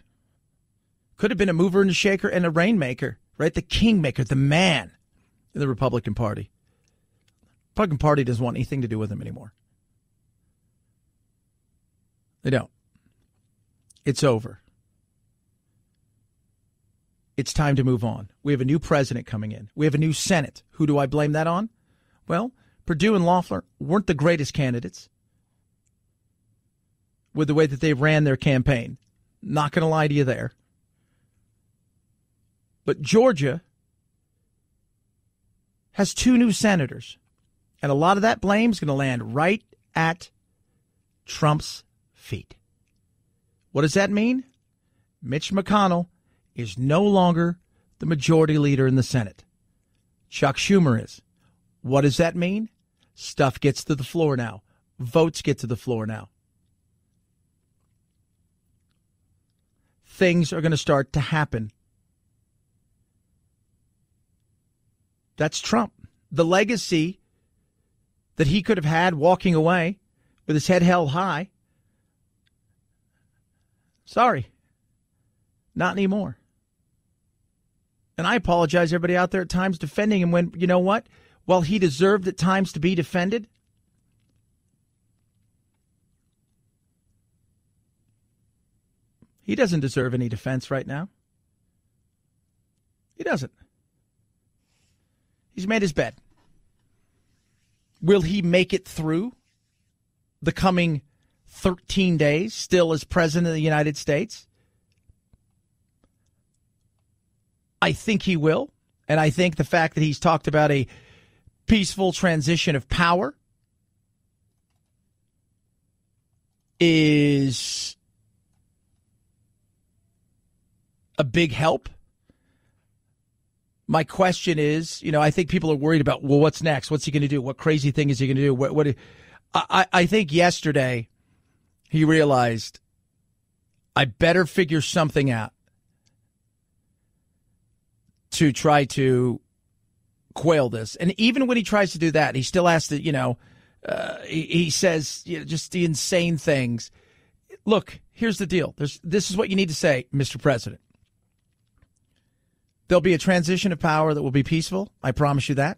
Could have been a mover and a shaker and a rainmaker, right? The kingmaker, the man. In the Republican Party. Republican Party doesn't want anything to do with him anymore. They don't. It's over. it's time to move on. We have a new president coming in. We have a new Senate. Who do I blame that on? Well, Perdue and Loeffler weren't the greatest candidates with the way that they ran their campaign. Not going to lie to you there. But Georgia has 2 new senators. And a lot of that blame is going to land right at Trump's feet. What does that mean? Mitch McConnell is no longer the majority leader in the Senate. Chuck Schumer is. What does that mean? Stuff gets to the floor now. Votes get to the floor now. Things are going to start to happen. That's Trump. The legacy that he could have had walking away with his head held high. Sorry, not anymore. And I apologize, everybody out there at times defending him when, you know what? While he deserved at times to be defended, he doesn't deserve any defense right now. He doesn't. He's made his bed. Will he make it through the coming 13 days still as president of the United States? I think he will. And I think the fact that he's talked about a peaceful transition of power is a big help. My question is, I think people are worried about, well, what's next? What's he going to do? What crazy thing is he going to do? I think yesterday he realized I better figure something out to try to quail this. And even when he tries to do that, he still has to, he says just the insane things. Look, here's the deal. This is what you need to say, Mr. President. There'll be a transition of power that will be peaceful. I promise you that.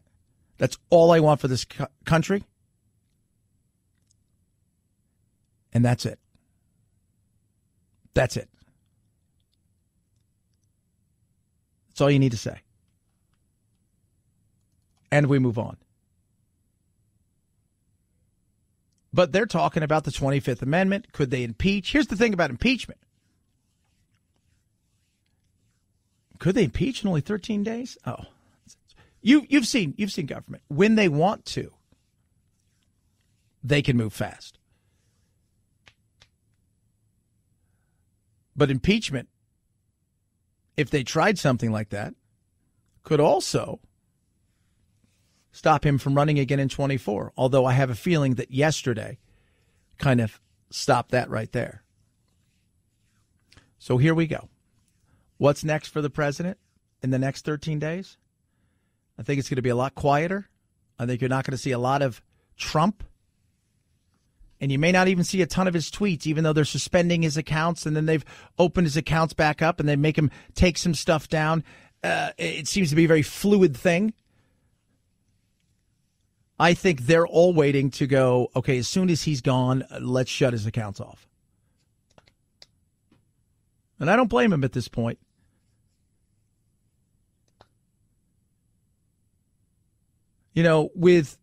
That's all I want for this country. And that's it. That's it. That's all you need to say. And we move on. But they're talking about the 25th Amendment. Could they impeach? Here's the thing about impeachment. Could they impeach in only 13 days? Oh, you've seen government. When they want to, they can move fast. But impeachment, if they tried something like that, could also stop him from running again in 24. Although I have a feeling that yesterday kind of stopped that right there. So here we go. What's next for the president in the next 13 days? I think it's going to be a lot quieter. I think you're not going to see a lot of Trump. And you may not even see a ton of his tweets, even though they're suspending his accounts and then they've opened his accounts back up and they make him take some stuff down. It seems to be a very fluid thing. I think they're all waiting to go, okay, as soon as he's gone, let's shut his accounts off. And I don't blame him at this point. With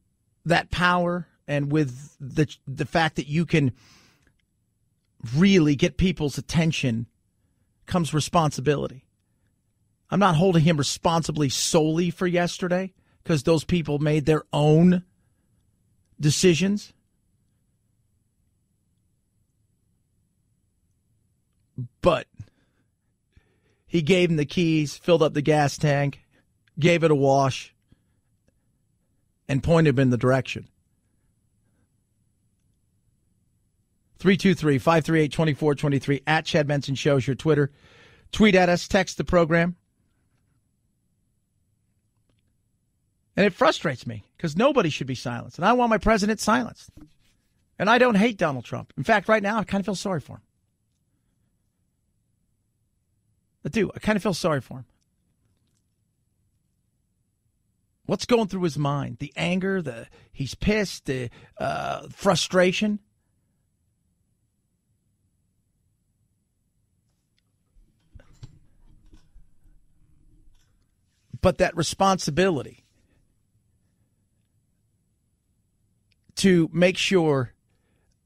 that power and with the fact that you can really get people's attention comes responsibility. I'm not holding him responsibly solely for yesterday because those people made their own decisions. But he gave him the keys, filled up the gas tank, gave it a wash, and pointed him in the direction. 323-538-2423 at Chad Benson Show is your Twitter. Tweet at us, text the program. And it frustrates me because nobody should be silenced. And I want my president silenced. And I don't hate Donald Trump. In fact, right now, I kind of feel sorry for him. I do. I kind of feel sorry for him. What's going through his mind? The anger, he's pissed, the frustration. but that responsibility to make sure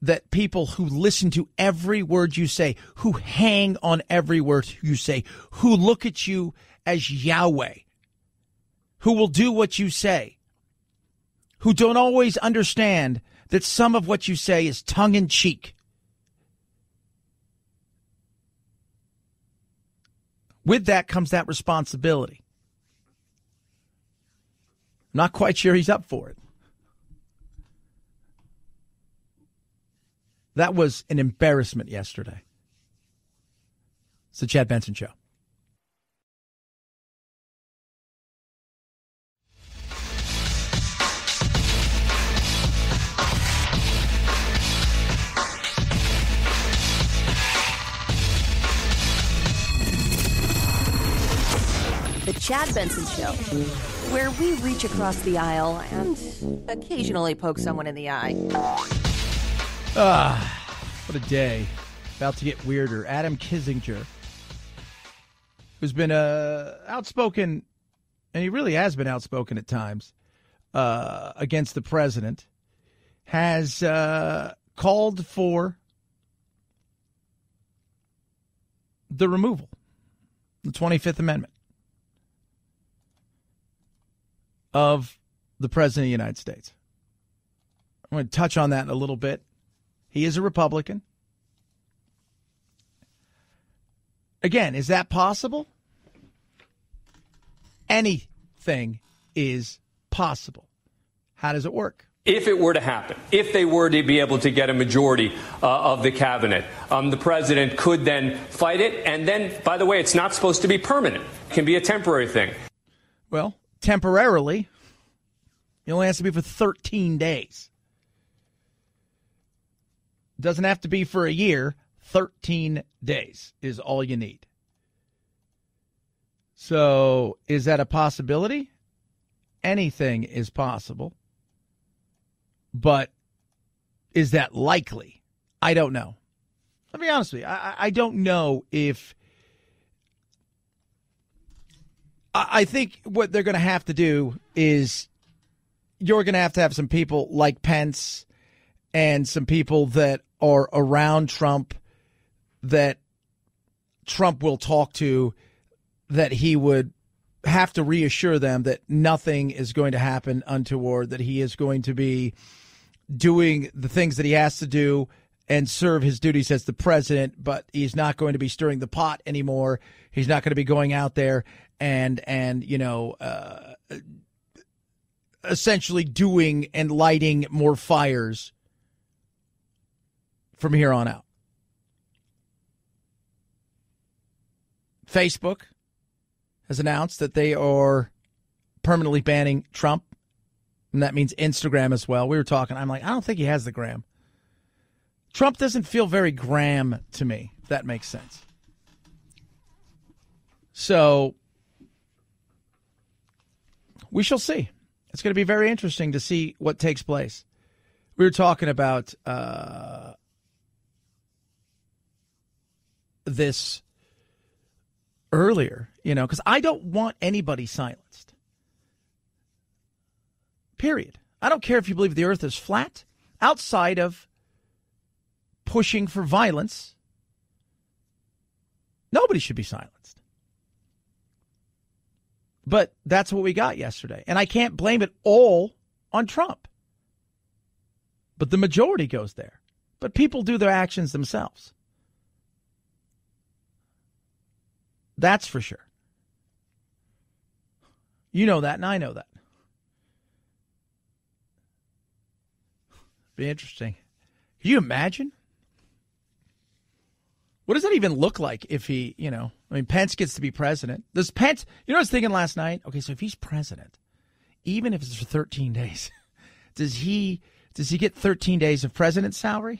that people who listen to every word you say, who hang on every word you say, who look at you as Yahweh, who will do what you say, who don't always understand that some of what you say is tongue-in-cheek. With that comes that responsibility. I'm not quite sure he's up for it. That was an embarrassment yesterday. It's the Chad Benson Show. The Chad Benson Show, where we reach across the aisle and occasionally poke someone in the eye. What a day. About to get weirder. Adam Kinzinger, who's been outspoken, and he really has been outspoken at times, against the president, has called for the removal, the 25th Amendment, of the President of the United States. I'm going to touch on that in a little bit. He is a Republican. Again, is that possible? Anything is possible. How does it work? If it were to happen, if they were to be able to get a majority of the cabinet, the president could then fight it. And then, by the way, it's not supposed to be permanent. It can be a temporary thing. Well, temporarily, it only has to be for 13 days. Doesn't have to be for a year. 13 days is all you need. So is that a possibility? Anything is possible. But is that likely? I don't know. Let me be honest with you. I don't know if... I think what they're going to have to do is you're going to have some people like Pence and some people that are around Trump that Trump will talk to, that he would have to reassure them that nothing is going to happen untoward, that he is going to be doing the things that he has to do and serve his duties as the president, but he's not going to be stirring the pot anymore. He's not going to be going out there and essentially doing and lighting more fires from here on out. Facebook has announced that they are permanently banning Trump, and that means Instagram as well. We were talking. I'm like, I don't think he has the gram. Trump doesn't feel very gram to me, if that makes sense. So we shall see. It's going to be very interesting to see what takes place. We were talking about this earlier, because I don't want anybody silenced. Period. I don't care if you believe the earth is flat. Outside of pushing for violence, nobody should be silenced. But that's what we got yesterday. And I can't blame it all on Trump. But the majority goes there. But people do their actions themselves. That's for sure. You know that, and I know that. Be interesting. Can you imagine? What does that even look like if he, Pence gets to be president? Does Pence, I was thinking last night, okay, so if he's president, even if it's for 13 days, does he get 13 days of president's salary?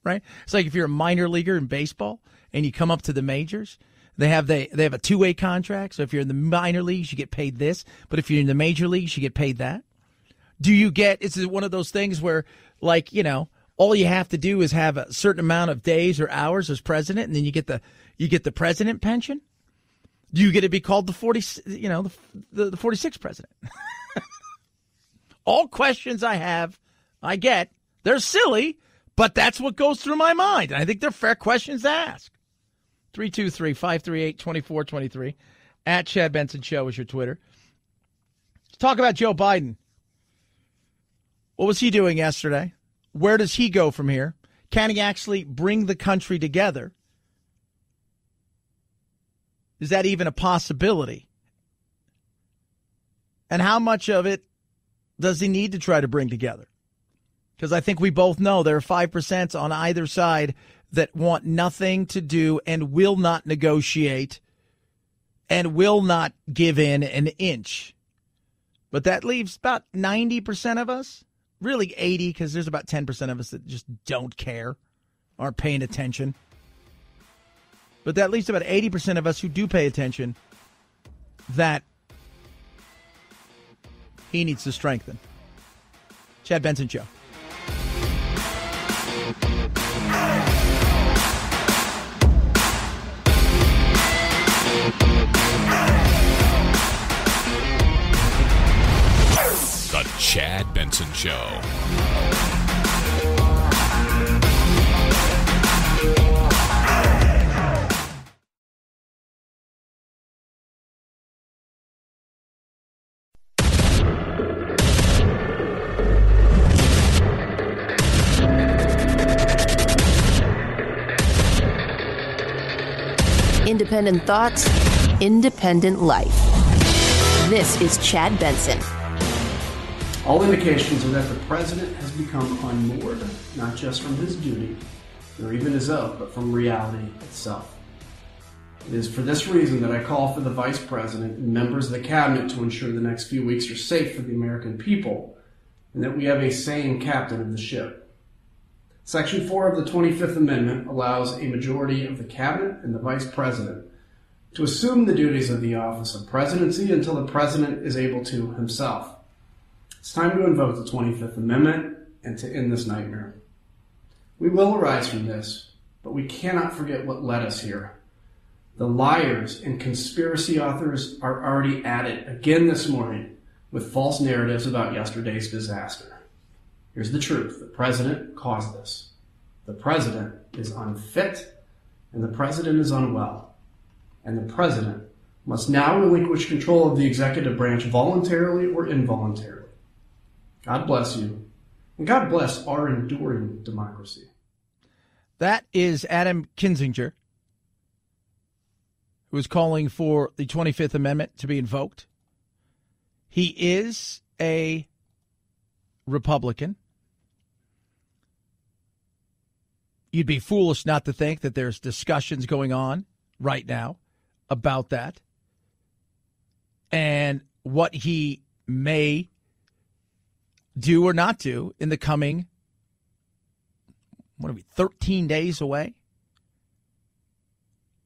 Right? It's like if you're a minor leaguer in baseball and you come up to the majors, they have a two-way contract. So if you're in the minor leagues, you get paid this, but if you're in the major leagues, you get paid that. Is it one of those things where, all you have to do is have a certain amount of days or hours as president, and then you get the president pension? You get to be called the 46th president. All questions I get, they're silly, but that's what goes through my mind. And I think they're fair questions to ask. 323-538-2423. At Chad Benson Show is your Twitter. Let's talk about Joe Biden. What was he doing yesterday? Where does he go from here? Can he actually bring the country together? Is that even a possibility? And how much of it does he need to try to bring together? Because I think we both know there are 5% on either side that want nothing to do and will not negotiate and will not give in an inch. But that leaves about 90% of us, really 80, because there's about 10% of us that just don't care, aren't paying attention. But that leaves about 80% of us who do pay attention that he needs to strengthen. Chad Benson Show. The Chad Benson Show. Independent thoughts, independent life. This is Chad Benson. All indications are that the president has become unmoored, not just from his duty, nor even his oath, but from reality itself. It is for this reason that I call for the vice president and members of the cabinet to ensure the next few weeks are safe for the American people, and that we have a sane captain of the ship. Section 4 of the 25th Amendment allows a majority of the cabinet and the vice president to assume the duties of the office of presidency until the president is able to himself. It's time to invoke the 25th Amendment and to end this nightmare. We will arise from this, but we cannot forget what led us here. The liars and conspiracy authors are already at it again this morning with false narratives about yesterday's disaster. Here's the truth. The president caused this. The president is unfit, and the president is unwell. And the president must now relinquish control of the executive branch voluntarily or involuntarily. God bless you, and God bless our enduring democracy. That is Adam Kinzinger, who is calling for the 25th Amendment to be invoked. He is a Republican. You'd be foolish not to think that there's discussions going on right now about that and what he may do or not do in the coming, 13 days away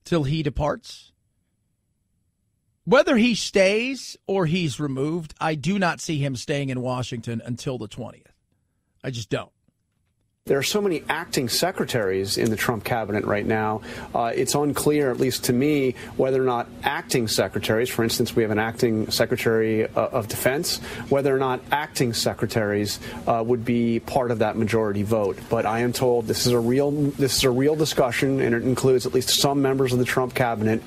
till he departs. Whether he stays or he's removed, I do not see him staying in Washington until the 20th. I just don't. There are so many acting secretaries in the Trump cabinet right now. It's unclear, at least to me, whether or not acting secretaries, for instance, we have an acting secretary of defense, whether or not acting secretaries would be part of that majority vote. But I am told this is a real discussion, and it includes at least some members of the Trump cabinet.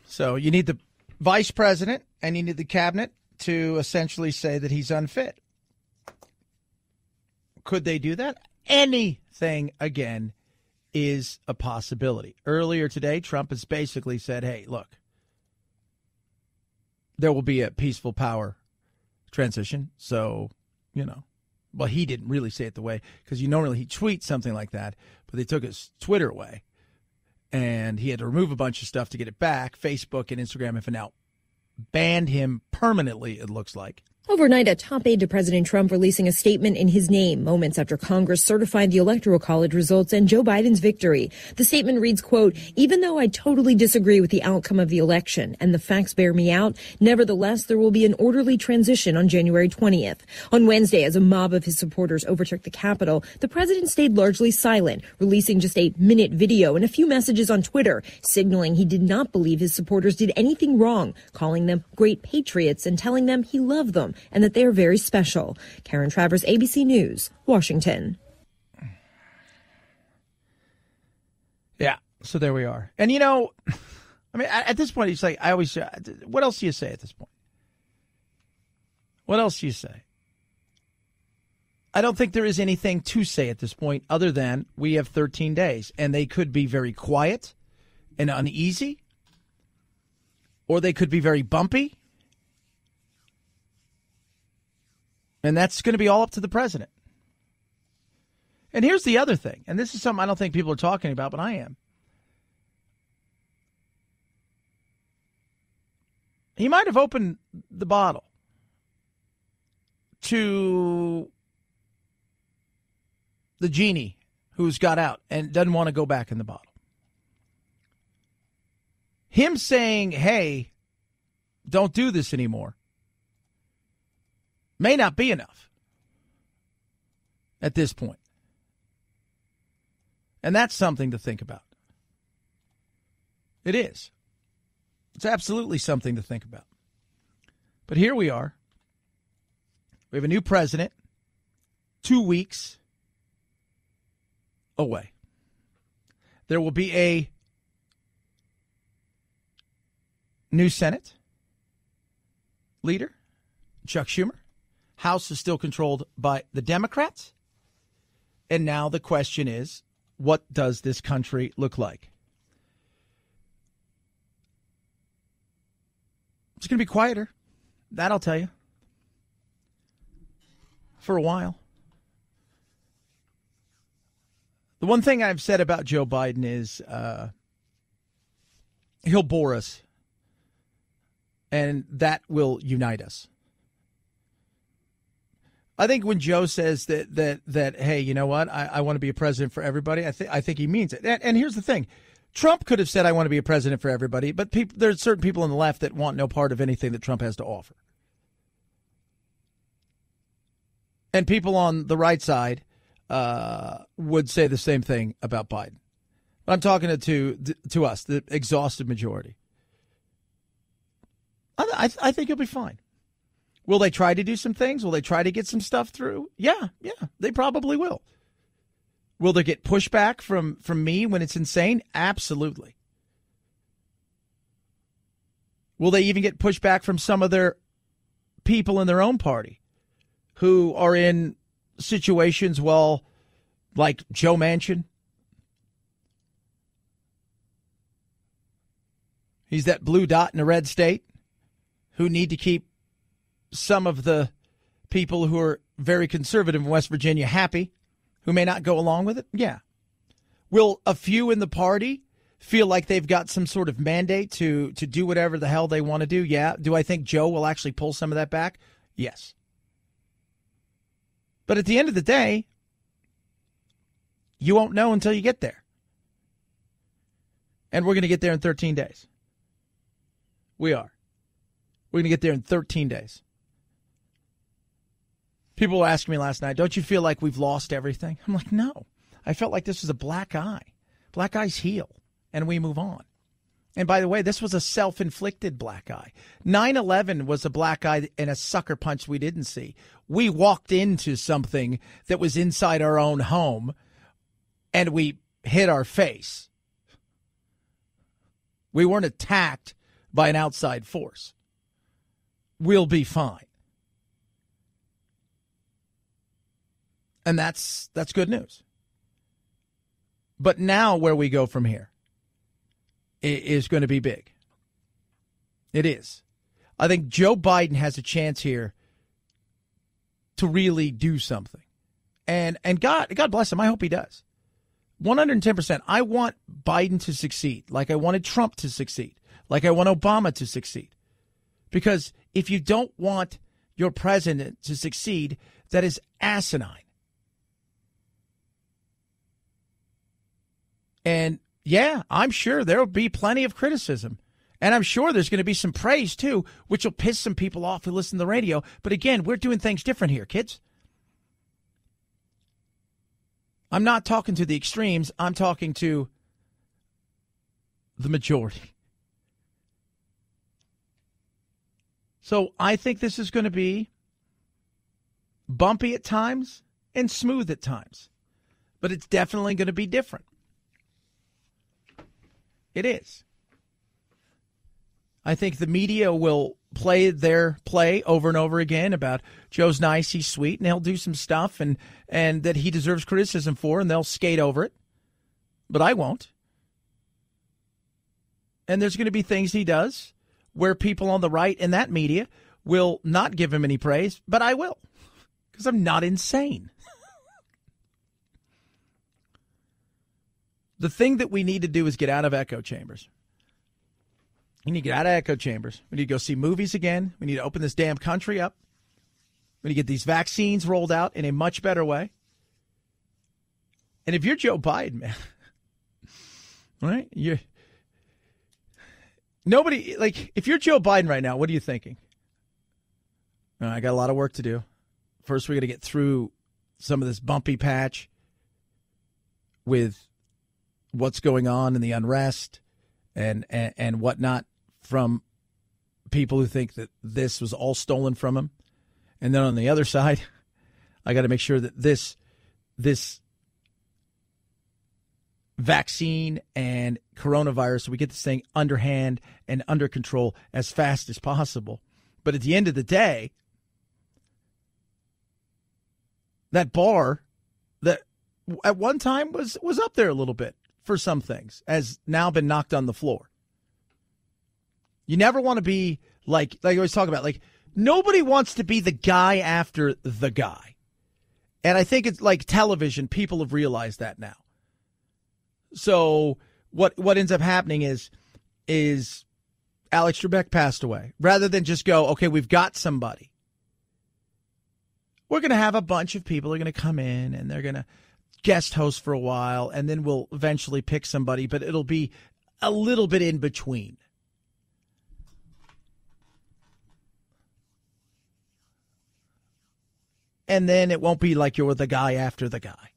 So you need the vice president and you need the cabinet to essentially say that he's unfit. Could they do that? Anything, again, is a possibility. Earlier today, Trump has basically said, hey, look, there will be a peaceful power transition. So, well, he didn't really say it the way, because normally he tweets something like that, but they took his Twitter away, and he had to remove a bunch of stuff to get it back. Facebook and Instagram have now banned him permanently, it looks like. Overnight, a top aide to President Trump releasing a statement in his name moments after Congress certified the Electoral College results and Joe Biden's victory. The statement reads, quote, "Even though I totally disagree with the outcome of the election and the facts bear me out, nevertheless, there will be an orderly transition on January 20th. On Wednesday, as a mob of his supporters overtook the Capitol, the president stayed largely silent, releasing just a minute video and a few messages on Twitter, signaling he did not believe his supporters did anything wrong, calling them great patriots and telling them he loved them and that they are very special. Karen Travers, ABC News, Washington. Yeah, so there we are. And, you know, I mean, at this point, it's like, I always, what else do you say at this point? What else do you say? I don't think there is anything to say at this point other than we have 13 days, and they could be very quiet and uneasy, or they could be very bumpy. And that's going to be all up to the president. And here's the other thing, and this is something I don't think people are talking about, but I am. He might have opened the bottle to the genie who's got out and doesn't want to go back in the bottle. Him saying, hey, don't do this anymore, may not be enough at this point. And that's something to think about. It is. It's absolutely something to think about. But here we are. We have a new president 2 weeks away. There will be a new Senate leader, Chuck Schumer. House is still controlled by the Democrats. And now the question is, what does this country look like? It's going to be quieter. That I'll tell you. For a while. The one thing I've said about Joe Biden is he'll bore us. And that will unite us. I think when Joe says that hey, you know what, I want to be a president for everybody, I think he means it. And here's the thing. Trump could have said I want to be a president for everybody, but there's certain people on the left that want no part of anything that Trump has to offer. And people on the right side would say the same thing about Biden. But I'm talking to us, the exhausted majority. I think he'll be fine. Will they try to do some things? Will they try to get some stuff through? Yeah, they probably will. Will they get pushback from me when it's insane? Absolutely. Will they even get pushback from some of their people in their own party who are in situations, well, like Joe Manchin? He's that blue dot in a red state who need to keep some of the people who are very conservative in West Virginia happy, who may not go along with it? Yeah. Will a few in the party feel like they've got some sort of mandate to do whatever the hell they want to do? Yeah. Do I think Joe will actually pull some of that back? Yes. But at the end of the day, you won't know until you get there. And we're going to get there in 13 days. We are. We're going to get there in 13 days. People were asking me last night, don't you feel like we've lost everything? I'm like, no. I felt like this was a black eye. Black eyes heal, and we move on. And by the way, this was a self-inflicted black eye. 9/11 was a black eye and a sucker punch we didn't see. We walked into something that was inside our own home, and we hit our face. We weren't attacked by an outside force. We'll be fine. And that's good news. But now where we go from here is going to be big. It is. I think Joe Biden has a chance here to really do something. And God bless him. I hope he does. 110%. I want Biden to succeed like I wanted Trump to succeed, like I want Obama to succeed. Because if you don't want your president to succeed that is asinine. And yeah, I'm sure there will be plenty of criticism. And I'm sure there's going to be some praise, too, which will piss some people off who listen to the radio. But again, we're doing things different here, kids. I'm not talking to the extremes. I'm talking to the majority. So I think this is going to be bumpy at times and smooth at times. But it's definitely going to be different. It is. I think the media will play their play over and over again about Joe's nice, he's sweet, and he'll do some stuff and that he deserves criticism for, and they'll skate over it. But I won't. And there's going to be things he does where people on the right in that media will not give him any praise, but I will, because I'm not insane. The thing that we need to do is get out of echo chambers. We need to get out of echo chambers. We need to go see movies again. We need to open this damn country up. We need to get these vaccines rolled out in a much better way. And if you're Joe Biden, man, right? If you're Joe Biden right now, what are you thinking? I got a lot of work to do. First, we got to get through some of this bumpy patch with what's going on in the unrest and whatnot from people who think that this was all stolen from them. And then on the other side, I got to make sure that this vaccine and coronavirus, we get this thing underhand and under control as fast as possible. But at the end of the day, that bar that at one time was up there a little bit for some things has now been knocked on the floor. You never want to be like I always talk about, like, nobody wants to be the guy after the guy. And I think it's like television. People have realized that now. So what ends up happening is Alex Trebek passed away. Rather than just go, okay, we've got somebody. We're going to have a bunch of people who are going to come in and they're going to guest host for a while, and then we'll eventually pick somebody, but it'll be a little bit in between. And then it won't be like you're the guy after the guy.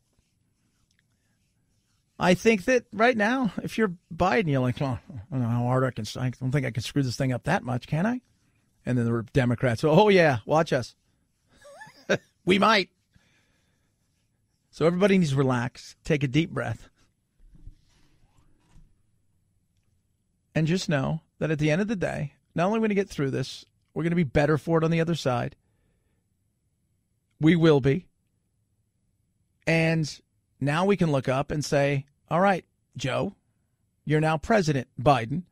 I think that right now, if you're Biden, you're like, well, I don't know how hard I don't think I can screw this thing up that much, can I? And then the Democrats, oh yeah, watch us. We might. So everybody needs to relax, take a deep breath, and just know that at the end of the day, not only are we going to get through this, we're going to be better for it on the other side. We will be. And now we can look up and say, all right, Joe, you're now President Biden.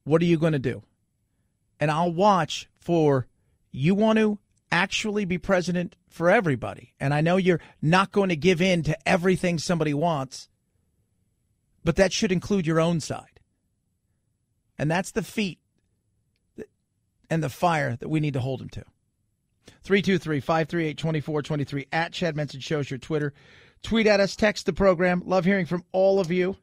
What are you going to do? And I'll watch for, you want to actually be president for everybody. And I know you're not going to give in to everything somebody wants, but that should include your own side. And that's the feat and the fire that we need to hold him to. 323-538-2423 at Chad Benson Show's your Twitter. Tweet at us, text the program. Love hearing from all of you.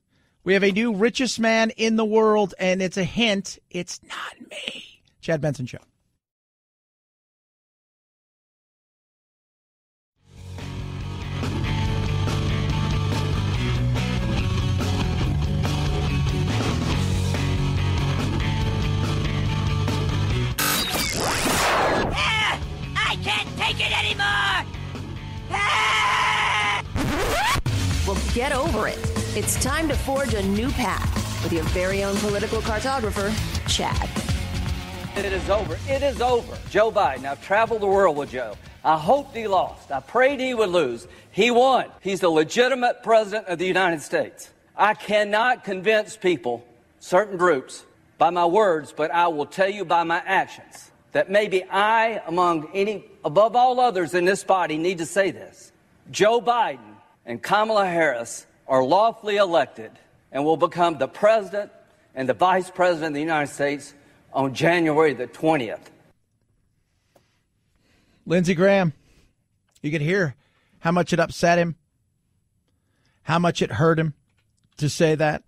We have a new richest man in the world, and it's a hint. It's not me. Chad Benson Show. I can't take it anymore! Well, get over it. It's time to forge a new path with your very own political cartographer, Chad. It is over. It is over. Joe Biden. I've traveled the world with Joe. I hoped he lost. I prayed he would lose. He won. He's the legitimate president of the United States. I cannot convince people, certain groups, by my words, but I will tell you by my actions that maybe I, above all others in this body, need to say this. Joe Biden and Kamala Harris are lawfully elected and will become the president and the vice president of the United States on January the 20th. Lindsey Graham, you could hear how much it upset him, how much it hurt him to say that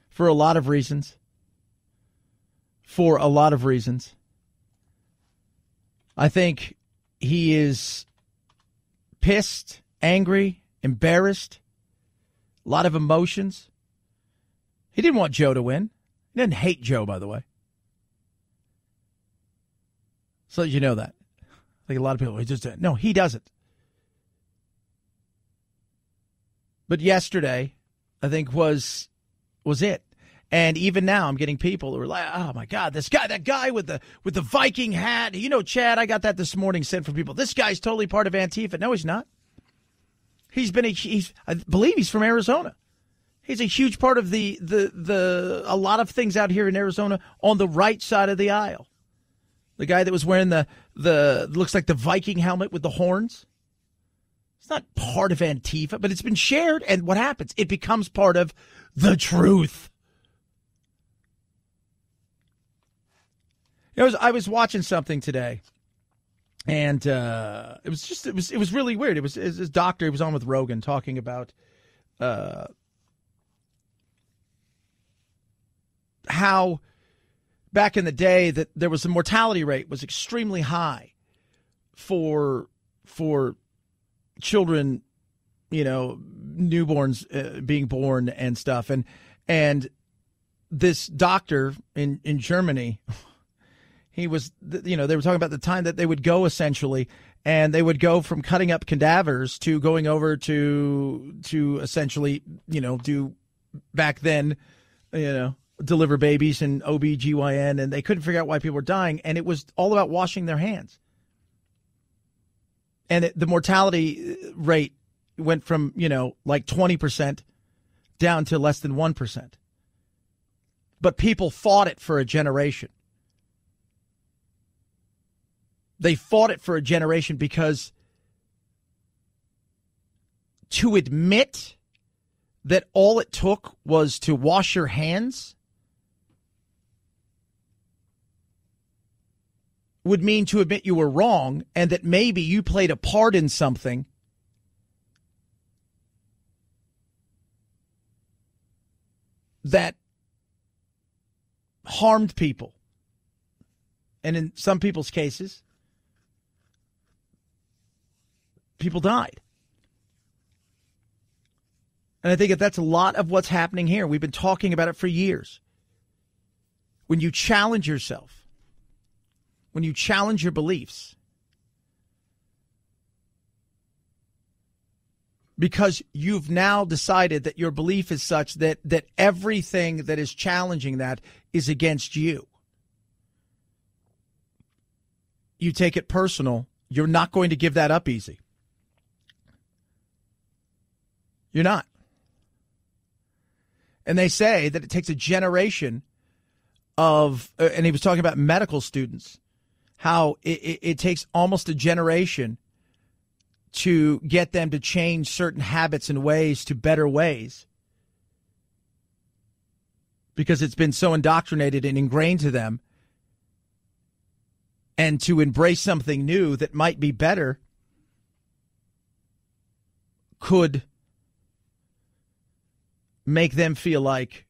for a lot of reasons. For a lot of reasons. I think he is pissed, angry, embarrassed, a lot of emotions. He didn't want Joe to win. He didn't hate Joe, by the way. So you know that. Like a lot of people, he just no, he doesn't. But yesterday, I think was it. And even now, I'm getting people who are like, "Oh my God, that guy with the Viking hat." You know, Chad, I got that this morning sent from people. This guy's totally part of Antifa. No, he's not. I believe he's from Arizona. He's a huge part of a lot of things out here in Arizona on the right side of the aisle. The guy that was wearing the looks like the Viking helmet with the horns. It's not part of Antifa, but it's been shared. And what happens? It becomes part of the truth. I was watching something today, and it was really weird. It was his doctor. He was on with Rogan talking about how back in the day that there was the mortality rate was extremely high for children, newborns being born and stuff, and this doctor in Germany. He was, they were talking about the time that they would go essentially, and they would go from cutting up cadavers to going over to essentially, do back then, deliver babies and OBGYN, and they couldn't figure out why people were dying. And it was all about washing their hands. And the mortality rate went from, like 20% down to less than 1%. But people fought it for a generation. They fought it for a generation because to admit that all it took was to wash your hands would mean to admit you were wrong and that maybe you played a part in something that harmed people. And in some people's cases, people died. And I think that's a lot of what's happening here. We've been talking about it for years. When you challenge yourself, when you challenge your beliefs, because you've now decided that your belief is such that everything that is challenging that is against you. You take it personal. You're not going to give that up easy. You're not. And they say that it takes a generation of, and he was talking about medical students, how it takes almost a generation to get them to change certain habits and ways to better ways because it's been so indoctrinated and ingrained to them. And to embrace something new that might be better could make them feel like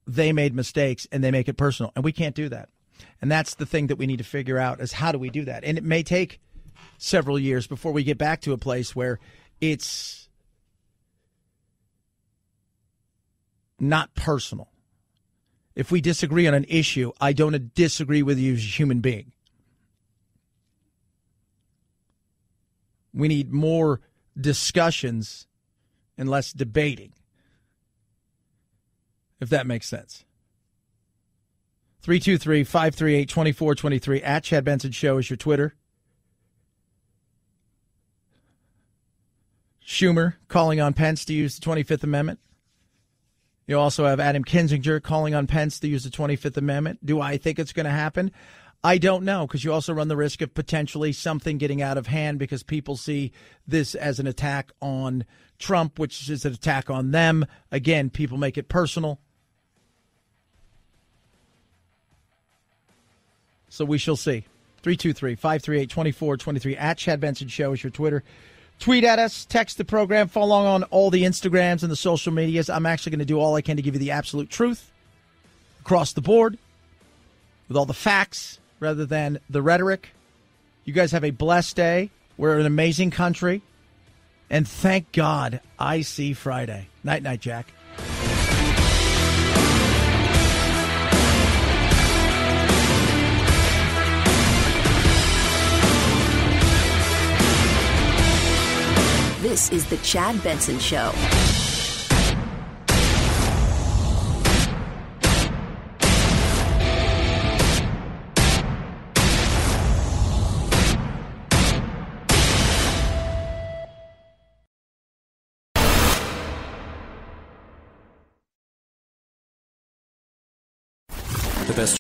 they made mistakes and they make it personal. And we can't do that. And that's the thing that we need to figure out is how do we do that? And it may take several years before we get back to a place where it's not personal. If we disagree on an issue, I don't disagree with you as a human being. We need more discussions and less debating, if that makes sense. 323-538-2423 at Chad Benson Show is your Twitter. Schumer calling on Pence to use the 25th Amendment. You also have Adam Kinzinger calling on Pence to use the 25th Amendment. Do I think it's going to happen? I don't know, because you also run the risk of potentially something getting out of hand because people see this as an attack on Trump, which is an attack on them. Again, people make it personal. So we shall see. 323-538-2423. At Chad Benson Show is your Twitter. Tweet at us, text the program, follow along on all the Instagrams and the social medias. I'm actually going to do all I can to give you the absolute truth across the board with all the facts rather than the rhetoric. You guys have a blessed day. We're an amazing country. And thank God I see Friday. Night, night, Jack. This is the Chad Benson Show. The best